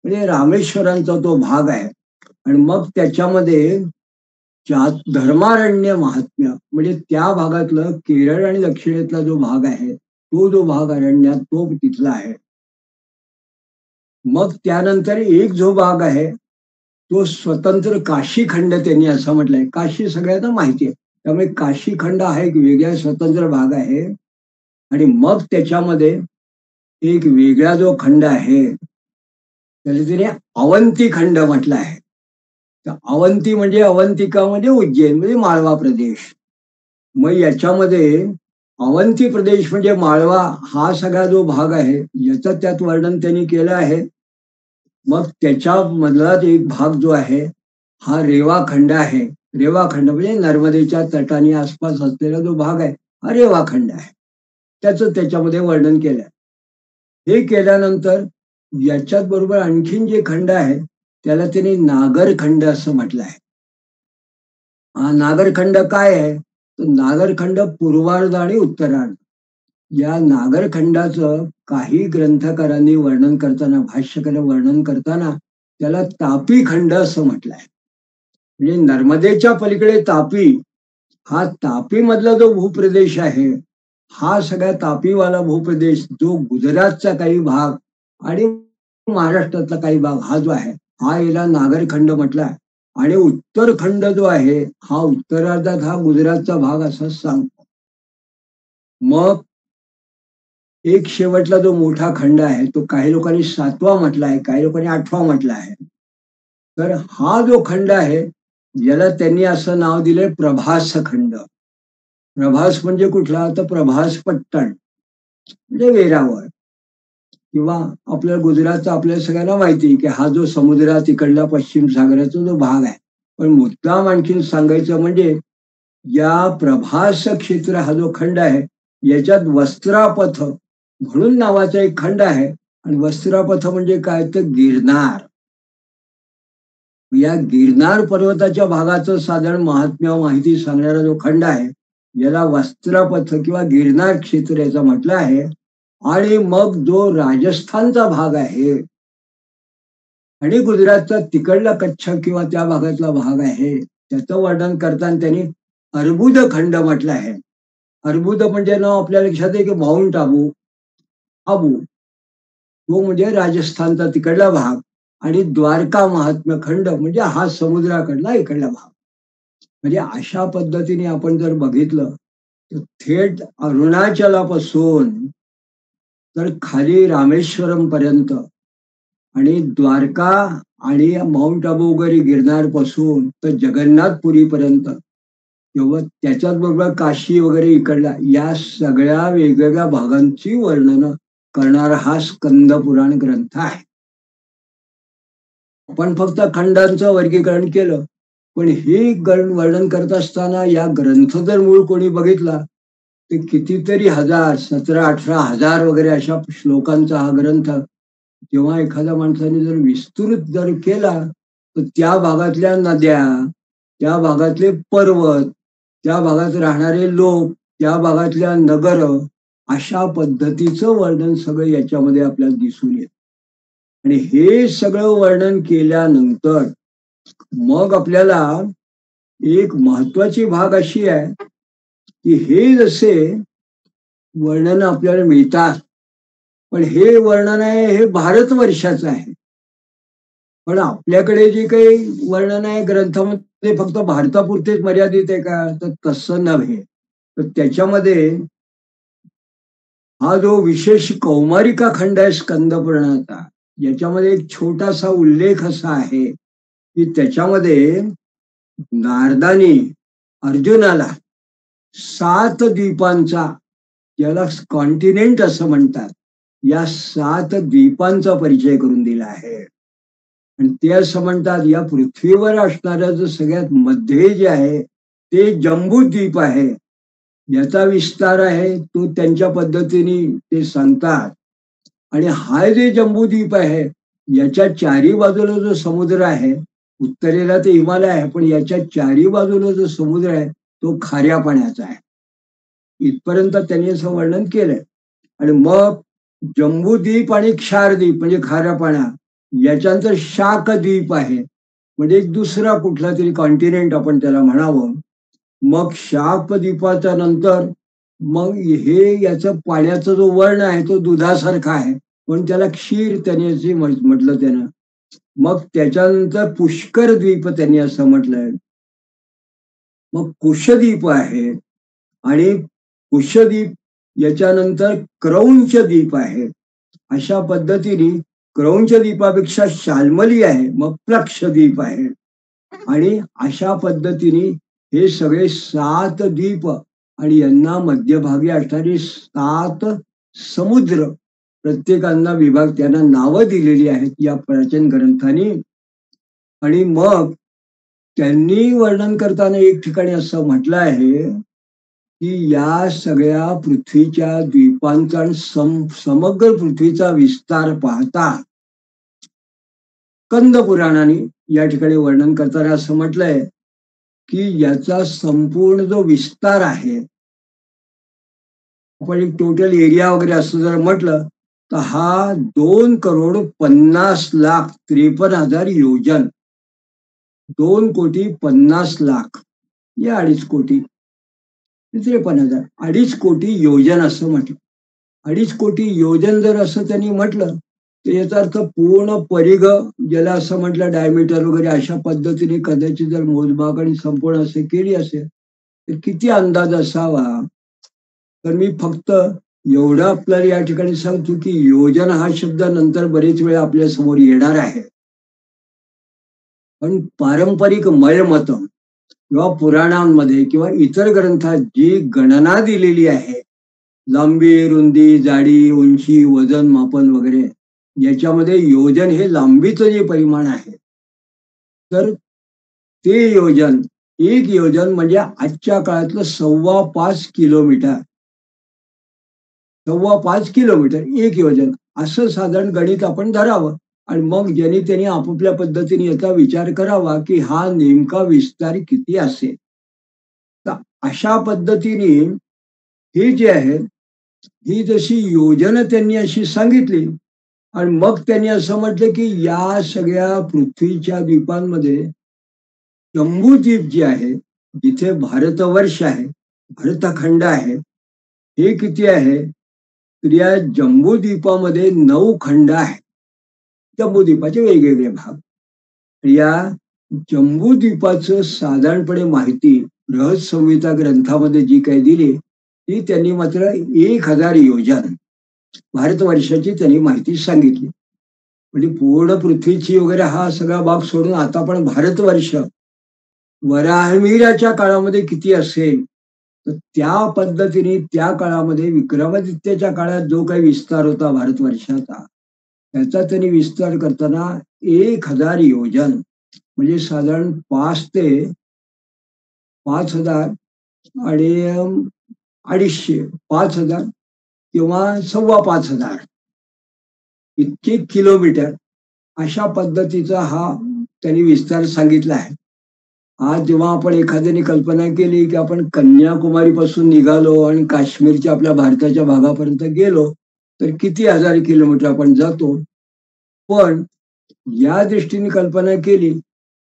म्हणजे रामेश्वरांचा तो भाग आहे. आणि मग त्याच्यामध्ये धर्मारण्य महात्म्य म्हणजे त्या भागातलं केरळ आणि दक्षिणेतला जो भाग आहे, तो जो भाग अरण्यात तो तिथला आहे. मग त्यानंतर एक जो भाग आहे तो स्वतंत्र काशी खंड त्यांनी असं म्हटलंय. काशी सगळ्यांना माहिती आहे, त्यामुळे काशी खंड हा एक वेगळा स्वतंत्र भाग आहे. आणि मग त्याच्यामध्ये एक वेगळा जो खंड आहे त्याला त्याने अवंती खंड म्हटलं आहे. तर अवंती म्हणजे अवंतिका म्हणजे उज्जैन म्हणजे माळवा प्रदेश. मग याच्यामध्ये अवंती प्रदेश म्हणजे माळवा हा सगळा जो भाग आहे याचं त्यात वर्णन त्यांनी केलं आहे. मग त्याच्यामधला एक भाग जो आहे हा रेवा खंड आहे. रेवा खंड म्हणजे नर्मदेच्या तटाने आसपास असलेला जो भाग आहे हा रेवा खंड आहे. त्याचं त्याच्यामध्ये वर्णन केलं. हे केल्यानंतर याच्याच बरोबर आणखीन जे खंड आहे त्याला त्यांनी नागरखंड असं म्हटलं आहे. हा नागरखंड काय आहे, तर नागरखंड पूर्वार्ध आणि उत्तरार्ध या नागरखंडाचं काही ग्रंथकारांनी वर्णन करताना, भाष्यकार वर्णन करताना त्याला तापी खंड असं म्हटलंय. म्हणजे नर्मदेच्या पलीकडे तापी, हा तापी मधला जो भूप्रदेश आहे, हा सगळा तापीवाला भूप्रदेश जो गुजरातचा काही भाग आणि महाराष्ट्रातला काही भाग हा जो आहे, हा याला नागरखंड म्हटलाय. आणि उत्तरखंड जो आहे हा उत्तरार्धात हा गुजरातचा भाग असं सांगतो. मग एक शेवटला जो मोठा खंड आहे तो काही लोकांनी 7वा म्हटला आहे, काही लोकांनी 8वा म्हटला आहे. तर हा जो खंड आहे याला त्यांनी असं नाव दिलंय प्रभास खंड. प्रभास म्हणजे कुठला? तर प्रभास पट्टण म्हणजे वेरावळ. किंवा आपल्या गुजरातचा आपल्या सगळ्यांना माहिती आहे की हा जो समुद्र तिकडला पश्चिम सागराचा जो भाग आहे. पण मुद्दाम आणखीन सांगायचं म्हणजे या प्रभास क्षेत्र हा जो खंड आहे याच्यात वस्त्रापथ म्हणून नावाचा एक खंड आहे. आणि वस्त्रापथ म्हणजे काय? तर गिरनार. या गिरनार पर्वताच्या भागाचं साधारण महात्म्य माहिती सांगणारा जो खंड आहे याला वस्त्रापथ किंवा गिरनार क्षेत्र याचं म्हटलं आहे. आणि मग जो राजस्थानचा भाग आहे आणि गुजरातचा तिकडला कच्छ किंवा त्या भागातला भाग आहे त्याचं वर्णन करताना त्यांनी अर्बुद खंड म्हटलं आहे. अर्बुद म्हणजे नाव आपल्या लक्षात आहे की माउंट आबू. आबू तो म्हणजे राजस्थानचा तिकडला भाग. आणि द्वारका महात्म्य खंड म्हणजे हा समुद्राकडला इकडला भाग. म्हणजे अशा पद्धतीने आपण जर बघितलं तर थेट अरुणाचलापासून तर खाली रामेश्वरम पर्यंत आणि द्वारका आणि माउंट आबू वगैरे गिरनार पासून तर जगन्नाथपुरी पर्यंत किंवा त्याच्याच बरोबर काशी वगैरे इकडला या सगळ्या वेगवेगळ्या भागांची वर्णन करणारा हा स्कंद पुराण ग्रंथ आहे. आपण फक्त खंडांचं वर्गीकरण केलं. पण हे वर्णन करत असताना या ग्रंथ जर मूळ कोणी बघितला तर कितीतरी हजार 17-18 हजार वगैरे अशा श्लोकांचा हा ग्रंथ. जेव्हा एखाद्या माणसाने जर विस्तृत जर केला तर त्या भागातल्या नद्या, त्या भागातले पर्वत, त्या भागात राहणारे लोक, त्या भागातल्या नगर अशा पद्धतीचं वर्णन सगळं याच्यामध्ये आपल्याला दिसून येतं. आणि हे सगळं वर्णन केल्यानंतर मग आपल्याला एक महत्वाची भाग अशी आहे की हे जसे वर्णन आपल्याला मिळतात पण हे वर्णन आहे हे भारतवर्षाचं आहे. पण आपल्याकडे जे काही वर्णन आहे ग्रंथामध्ये फक्त भारतापुरतेच मर्यादित आहे का? तर तसं नव्हे. तर त्याच्यामध्ये हा जो विशेष कौमारिका खंड आहे स्कंद पुराणाचा याच्यामध्ये एक छोटासा उल्लेख असा आहे की त्याच्यामध्ये नारदानी अर्जुनाला 7 द्वीपांचा ज्याला कॉन्टिनेंट असं म्हणतात या 7 द्वीपांचा परिचय करून दिला आहे. आणि ते असं म्हणतात या पृथ्वीवर असणाऱ्या जो सगळ्यात मध्ये जे आहे ते जम्बूद्वीप आहे. याचा विस्तार आहे तो त्यांच्या पद्धतीने ते सांगतात. आणि हा जे जम्बूद्वीप आहे याच्या चारी बाजूला जो समुद्र आहे उत्तरेला ते हिमालय आहे पण याच्या चारी बाजूला जो समुद्र आहे तो खाऱ्या पाण्याचा आहे. इथपर्यंत त्यांनी असं वर्णन केलंय. आणि मग जम्बूद्वीप आणि क्षारद्वीप म्हणजे खाऱ्या पाण्या याच्यानंतर शाकद्वीप आहे. म्हणजे एक दुसरा कुठला तरी कॉन्टिनेंट आपण त्याला म्हणावं. मग शापद्वीपाच्या नंतर मग हे याचं पाण्याचा जो वर्ण आहे तो दुधासारखा आहे पण त्याला क्षीर त्यांनी असे म्हटलं त्यानं. मग त्याच्यानंतर पुष्कर द्वीप त्यांनी असं म्हटलंय. मग कुशद्वीप आहे आणि कुशद्वीप याच्यानंतर क्रौंच द्वीप आहे. अशा पद्धतीने क्रौंच द्वीपापेक्षा शाल्मली आहे मग प्लक्षद्वीप आहे. आणि अशा पद्धतीने हे सगळे 7 द्वीप आणि यांना मध्यभागी असणारी 7 समुद्र प्रत्येकांना विभाग त्यांना नावं दिलेली आहेत या प्राचीन ग्रंथांनी. आणि मग त्यांनी वर्णन करताना एक ठिकाणी असं म्हटलं आहे की या सगळ्या पृथ्वीच्या द्वीपांचा आणि समग्र पृथ्वीचा विस्तार पाहता कंद पुराणाने या ठिकाणी वर्णन करताना असं म्हटलंय की याचा संपूर्ण जो विस्तार आहे आपण एक टोटल एरिया वगैरे असं जर म्हटलं तर हा 2,50,53,53,000 योजन. 2,50,00,000 या 2.5 कोटी 53,000 2.5 कोटी योजन असं म्हटलं. 2.5 कोटी योजन जर असं त्यांनी म्हटलं तर याचा अर्थ पूर्ण परिघ ज्याला असं म्हटलं डायमीटर वगैरे अशा पद्धतीने कदाचित जर मोजमाप आणि संपूर्ण असे केली असेल तर किती अंदाज असावा. तर मी फक्त एवढं आपल्याला या ठिकाणी सांगतो की योजना हा शब्द नंतर बरेच वेळा आपल्या समोर येणार आहे. पण पारंपरिक मत किंवा पुराणांमध्ये किंवा इतर ग्रंथात जी गणना दिलेली आहे, लांबी, रुंदी, जाडी, उंची, वजन मापन वगैरे, याच्यामध्ये योजन हे लांबीचं जे परिमाण आहे, तर ते योजन, एक योजन म्हणजे आजच्या काळातलं 5.25 किलोमीटर. 5.25 किलोमीटर एक योजन, असं साधारण गणित आपण धरावं. आणि मग ज्यांनी त्यांनी आपापल्या पद्धतीने याचा विचार करावा की हा नेमका विस्तार किती असेल. तर अशा पद्धतीने हे जे आहे, ही जशी योजना त्यांनी अशी सांगितली आणि मग त्यांनी असं म्हटलं की या सगळ्या पृथ्वीच्या द्वीपांमध्ये जम्बूद्वीप जे आहे, जिथे भारतवर्ष आहे, भारतखंड आहे, हे किती आहे, तर या जम्बूद्वीपामध्ये 9 खंड आहेत. जम्बूद्वीपाचे वेगवेगळे भाग. या जम्बूद्वीपाचं साधारणपणे माहिती बृहत संहिता ग्रंथामध्ये जी काही दिली, ती त्यांनी मात्र 1000 योजन भारतवर्षाची त्यांनी माहिती सांगितली. म्हणजे पूर्ण पृथ्वीची वगैरे हा सगळा भाग सोडून आता पण भारतवर्ष वराहमिहिराच्या काळामध्ये किती असेल, तर त्या पद्धतीने त्या काळामध्ये विक्रमादित्यच्या काळात जो काही विस्तार होता भारतवर्षाचा, त्याचा त्यांनी विस्तार करताना 1000 योजन म्हणजे साधारण 5 ते 5000 आणि 250, 5000 किंवा 5500 इतके किलोमीटर अशा पद्धतीचा हा त्यांनी विस्तार सांगितला आहे. आज जेव्हा आपण एखाद्याने कल्पना केली की आपण कन्याकुमारी पासून निघालो आणि काश्मीरच्या आपल्या भारताच्या भागापर्यंत गेलो, तर किती हजार किलोमीटर आपण जातो. पण या दृष्टीने कल्पना केली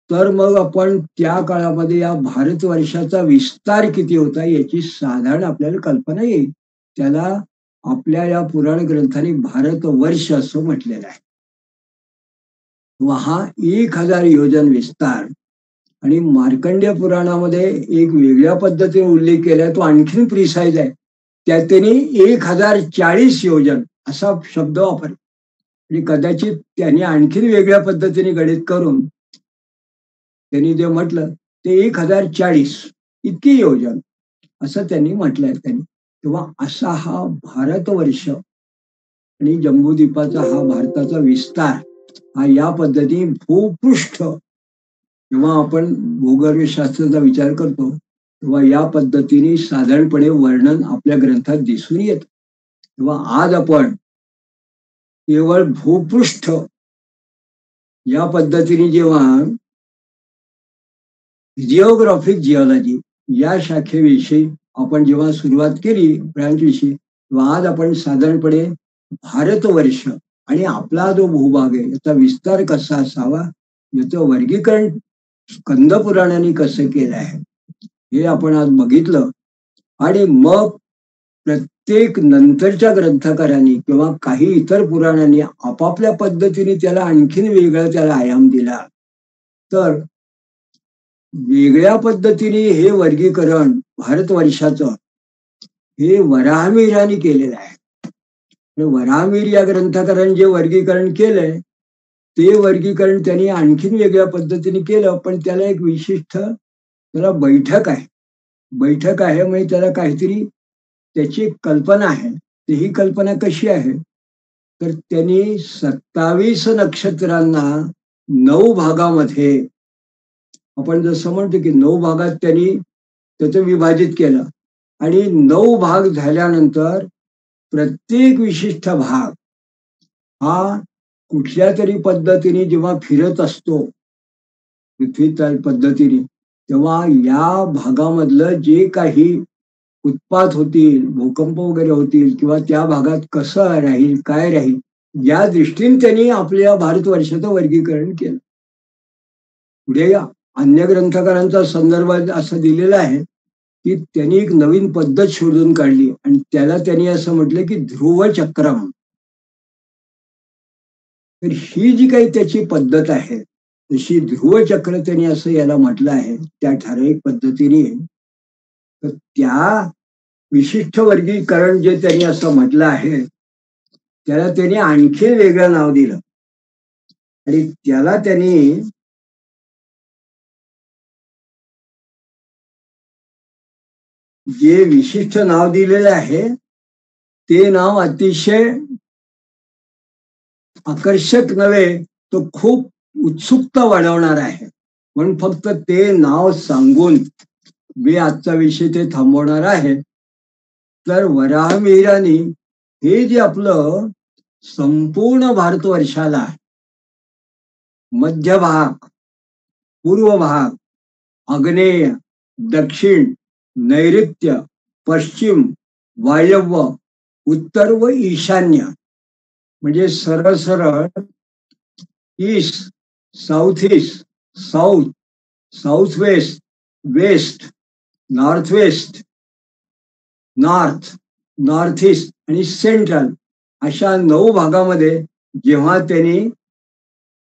तर मग आपण त्या काळामध्ये या भारतवर्षाचा विस्तार किती होता याची साधारण आपल्याला कल्पना येईल. त्याला आपल्या या पुराण ग्रंथाने भारतवर्ष असं म्हटलेलं आहे. हा 1000 योजन विस्तार. आणि मार्कंडेय पुराणामध्ये एक वेगळ्या पद्धतीने उल्लेख केलाय, तो आणखीन प्रिसाईज आहे. त्यात त्यांनी 1040 योजन असा शब्द वापरला. म्हणजे कदाचित त्यांनी आणखीन वेगळ्या पद्धतीने गणित करून त्यांनी जे म्हटलं ते 1040 इतकी योजन असं त्यांनी म्हटलंय त्यांनी. तेव्हा असा हा भारतवर्ष आणि जम्बूद्वीपाचा हा भारताचा विस्तार हा या पद्धतीने भूपृष्ठ, जेव्हा आपण भूगर्भशास्त्राचा विचार करतो तेव्हा या पद्धतीने साधारणपणे वर्णन आपल्या ग्रंथात दिसून येतं. तेव्हा आज आपण केवळ भूपृष्ठ या पद्धतीने जेव्हा जिओग्राफिक जिओलॉजी या शाखेविषयी आपण जेव्हा सुरुवात केली ब्रँचविषयी, तेव्हा आज आपण साधारणपणे भारतवर्ष आणि आपला जो भूभाग आहे याचा विस्तार कसा असावा याचं वर्गीकरण स्कंद पुराणाने कसं केलं आहे हे आपण आज बघितलं. आणि मग प्रत्येक नंतरच्या ग्रंथकारांनी किंवा काही इतर पुराणांनी आपापल्या पद्धतीने त्याला आणखीन वेगळा त्याला आयाम दिला. तर वेगळ्या पद्धतीने हे वर्गीकरण भारतवर्षाचं हे वराहमिहिराने केलेलं आहे. वराहमिहिर या ग्रंथकारांनी जे वर्गीकरण केलंय ते वर्गीकरण त्यांनी आणखीन वेगळ्या पद्धतीने केलं, पण त्याला एक विशिष्ट त्याला बैठक आहे. बैठक आहे म्हणजे त्याला काहीतरी त्याची कल्पना आहे. ही कल्पना कशी आहे, तर त्यांनी 27 नक्षत्रांना 9 भागामध्ये, आपण जसं म्हणतो की 9 भागात त्यांनी त्याचं विभाजित केलं आणि 9 भाग झाल्यानंतर प्रत्येक विशिष्ट भाग हा कुठल्या तरी पद्धतीने जेव्हा फिरत असतो पृथ्वी पद्धतीने, तेव्हा या भागामधलं जे काही उत्पात होतील, भूकंप वगैरे होतील किंवा त्या भागात कसं राहील काय राहील या दृष्टीने त्यांनी आपल्या भारतवर्षाचं वर्गीकरण केलं. पुढे अन्य ग्रंथकारांचा संदर्भ असं दिलेला आहे की त्यांनी एक नवीन पद्धत शोधून काढली आणि त्याला त्यांनी असं म्हटलं की ध्रुवचक्रम. तर ही जी काही त्याची पद्धत आहे तशी ध्रुवचक्र त्यांनी असं याला म्हटलं आहे त्या ठराविक पद्धतीने. तर त्या विशिष्ट वर्गीकरण जे त्यांनी असं म्हटलं आहे त्याला त्यांनी आणखी वेगळं नाव दिलं आणि त्याला त्यांनी जे विशिष्ट नाव दिलेलं आहे ते नाव अतिशय आकर्षक नव्हे, तो खूप उत्सुकता वाढवणार आहे. म्हणून फक्त ते नाव सांगून मी आजचा विषय ते थांबवणार आहे. तर वराहमिहिरांनी हे जे आपलं संपूर्ण भारतवर्षाला मध्य भाग, पूर्व भाग, आग्नेय, दक्षिण, नैऋत्य, पश्चिम, वायव्य, उत्तर व ईशान्य, म्हणजे सरळ सरळ east, south east, south, south west, west, north west, north, north east आणि सेंट्रल अशा 9 भागामध्ये जेव्हा त्यांनी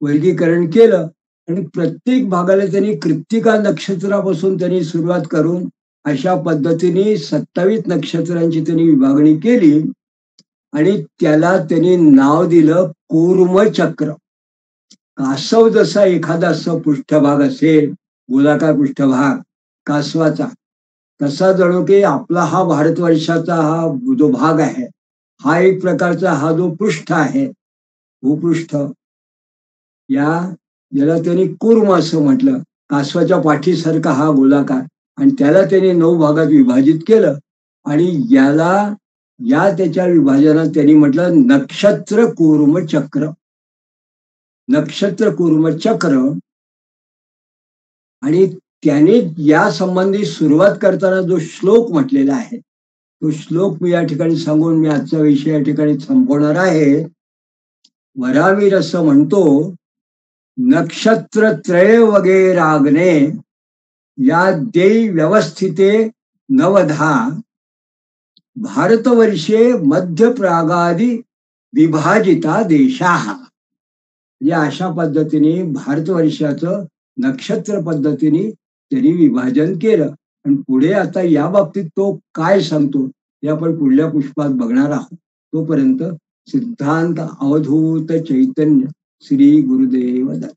वर्गीकरण केलं आणि प्रत्येक भागाला त्यांनी कृत्तिका नक्षत्रापासून त्यांनी सुरुवात करून अशा पद्धतीने 27 नक्षत्रांची त्यांनी विभागणी केली आणि त्याला त्यांनी नाव दिलं कूर्मचक्र. कासव जसा एखादा असं पृष्ठभाग असेल, गोलाकार पृष्ठभाग कासवाचा, तसा जणू की आपला हा भारतवर्षाचा हा जो भाग आहे, हा एक प्रकारचा हा जो पृष्ठ आहे, भूपृष्ठ, याला त्यांनी कूर्म असं म्हटलं. कासवाच्या पाठीसारखा हा गोलाकार, आणि त्याला त्यांनी 9 भागात विभाजित केलं आणि या त्याच्या विभाजनात त्यांनी म्हटलं नक्षत्र कूर्म चक्र. नक्षत्र कूर्म चक्र. आणि त्याने या संबंधी सुरुवात करताना जो श्लोक म्हटलेला आहे, तो श्लोक मी या ठिकाणी सांगून मी आजचा विषय या ठिकाणी संपवणार आहे. वराहमिहिर असं म्हणतो, नक्षत्र त्रय वगैराग्ने या देई व्यवस्थिते नवधा भारतवर्षे मध्य प्रागादी विभाजिता देशा. या अशा पद्धतीने भारतवर्षाचं नक्षत्र पद्धतीने त्यांनी विभाजन केलं. आणि पुढे आता या बाबतीत तो काय सांगतो हे आपण पुढल्या पुष्पात बघणार आहोत. तोपर्यंत सिद्धांत अवधूत चैतन्य श्री गुरुदेव दत्त.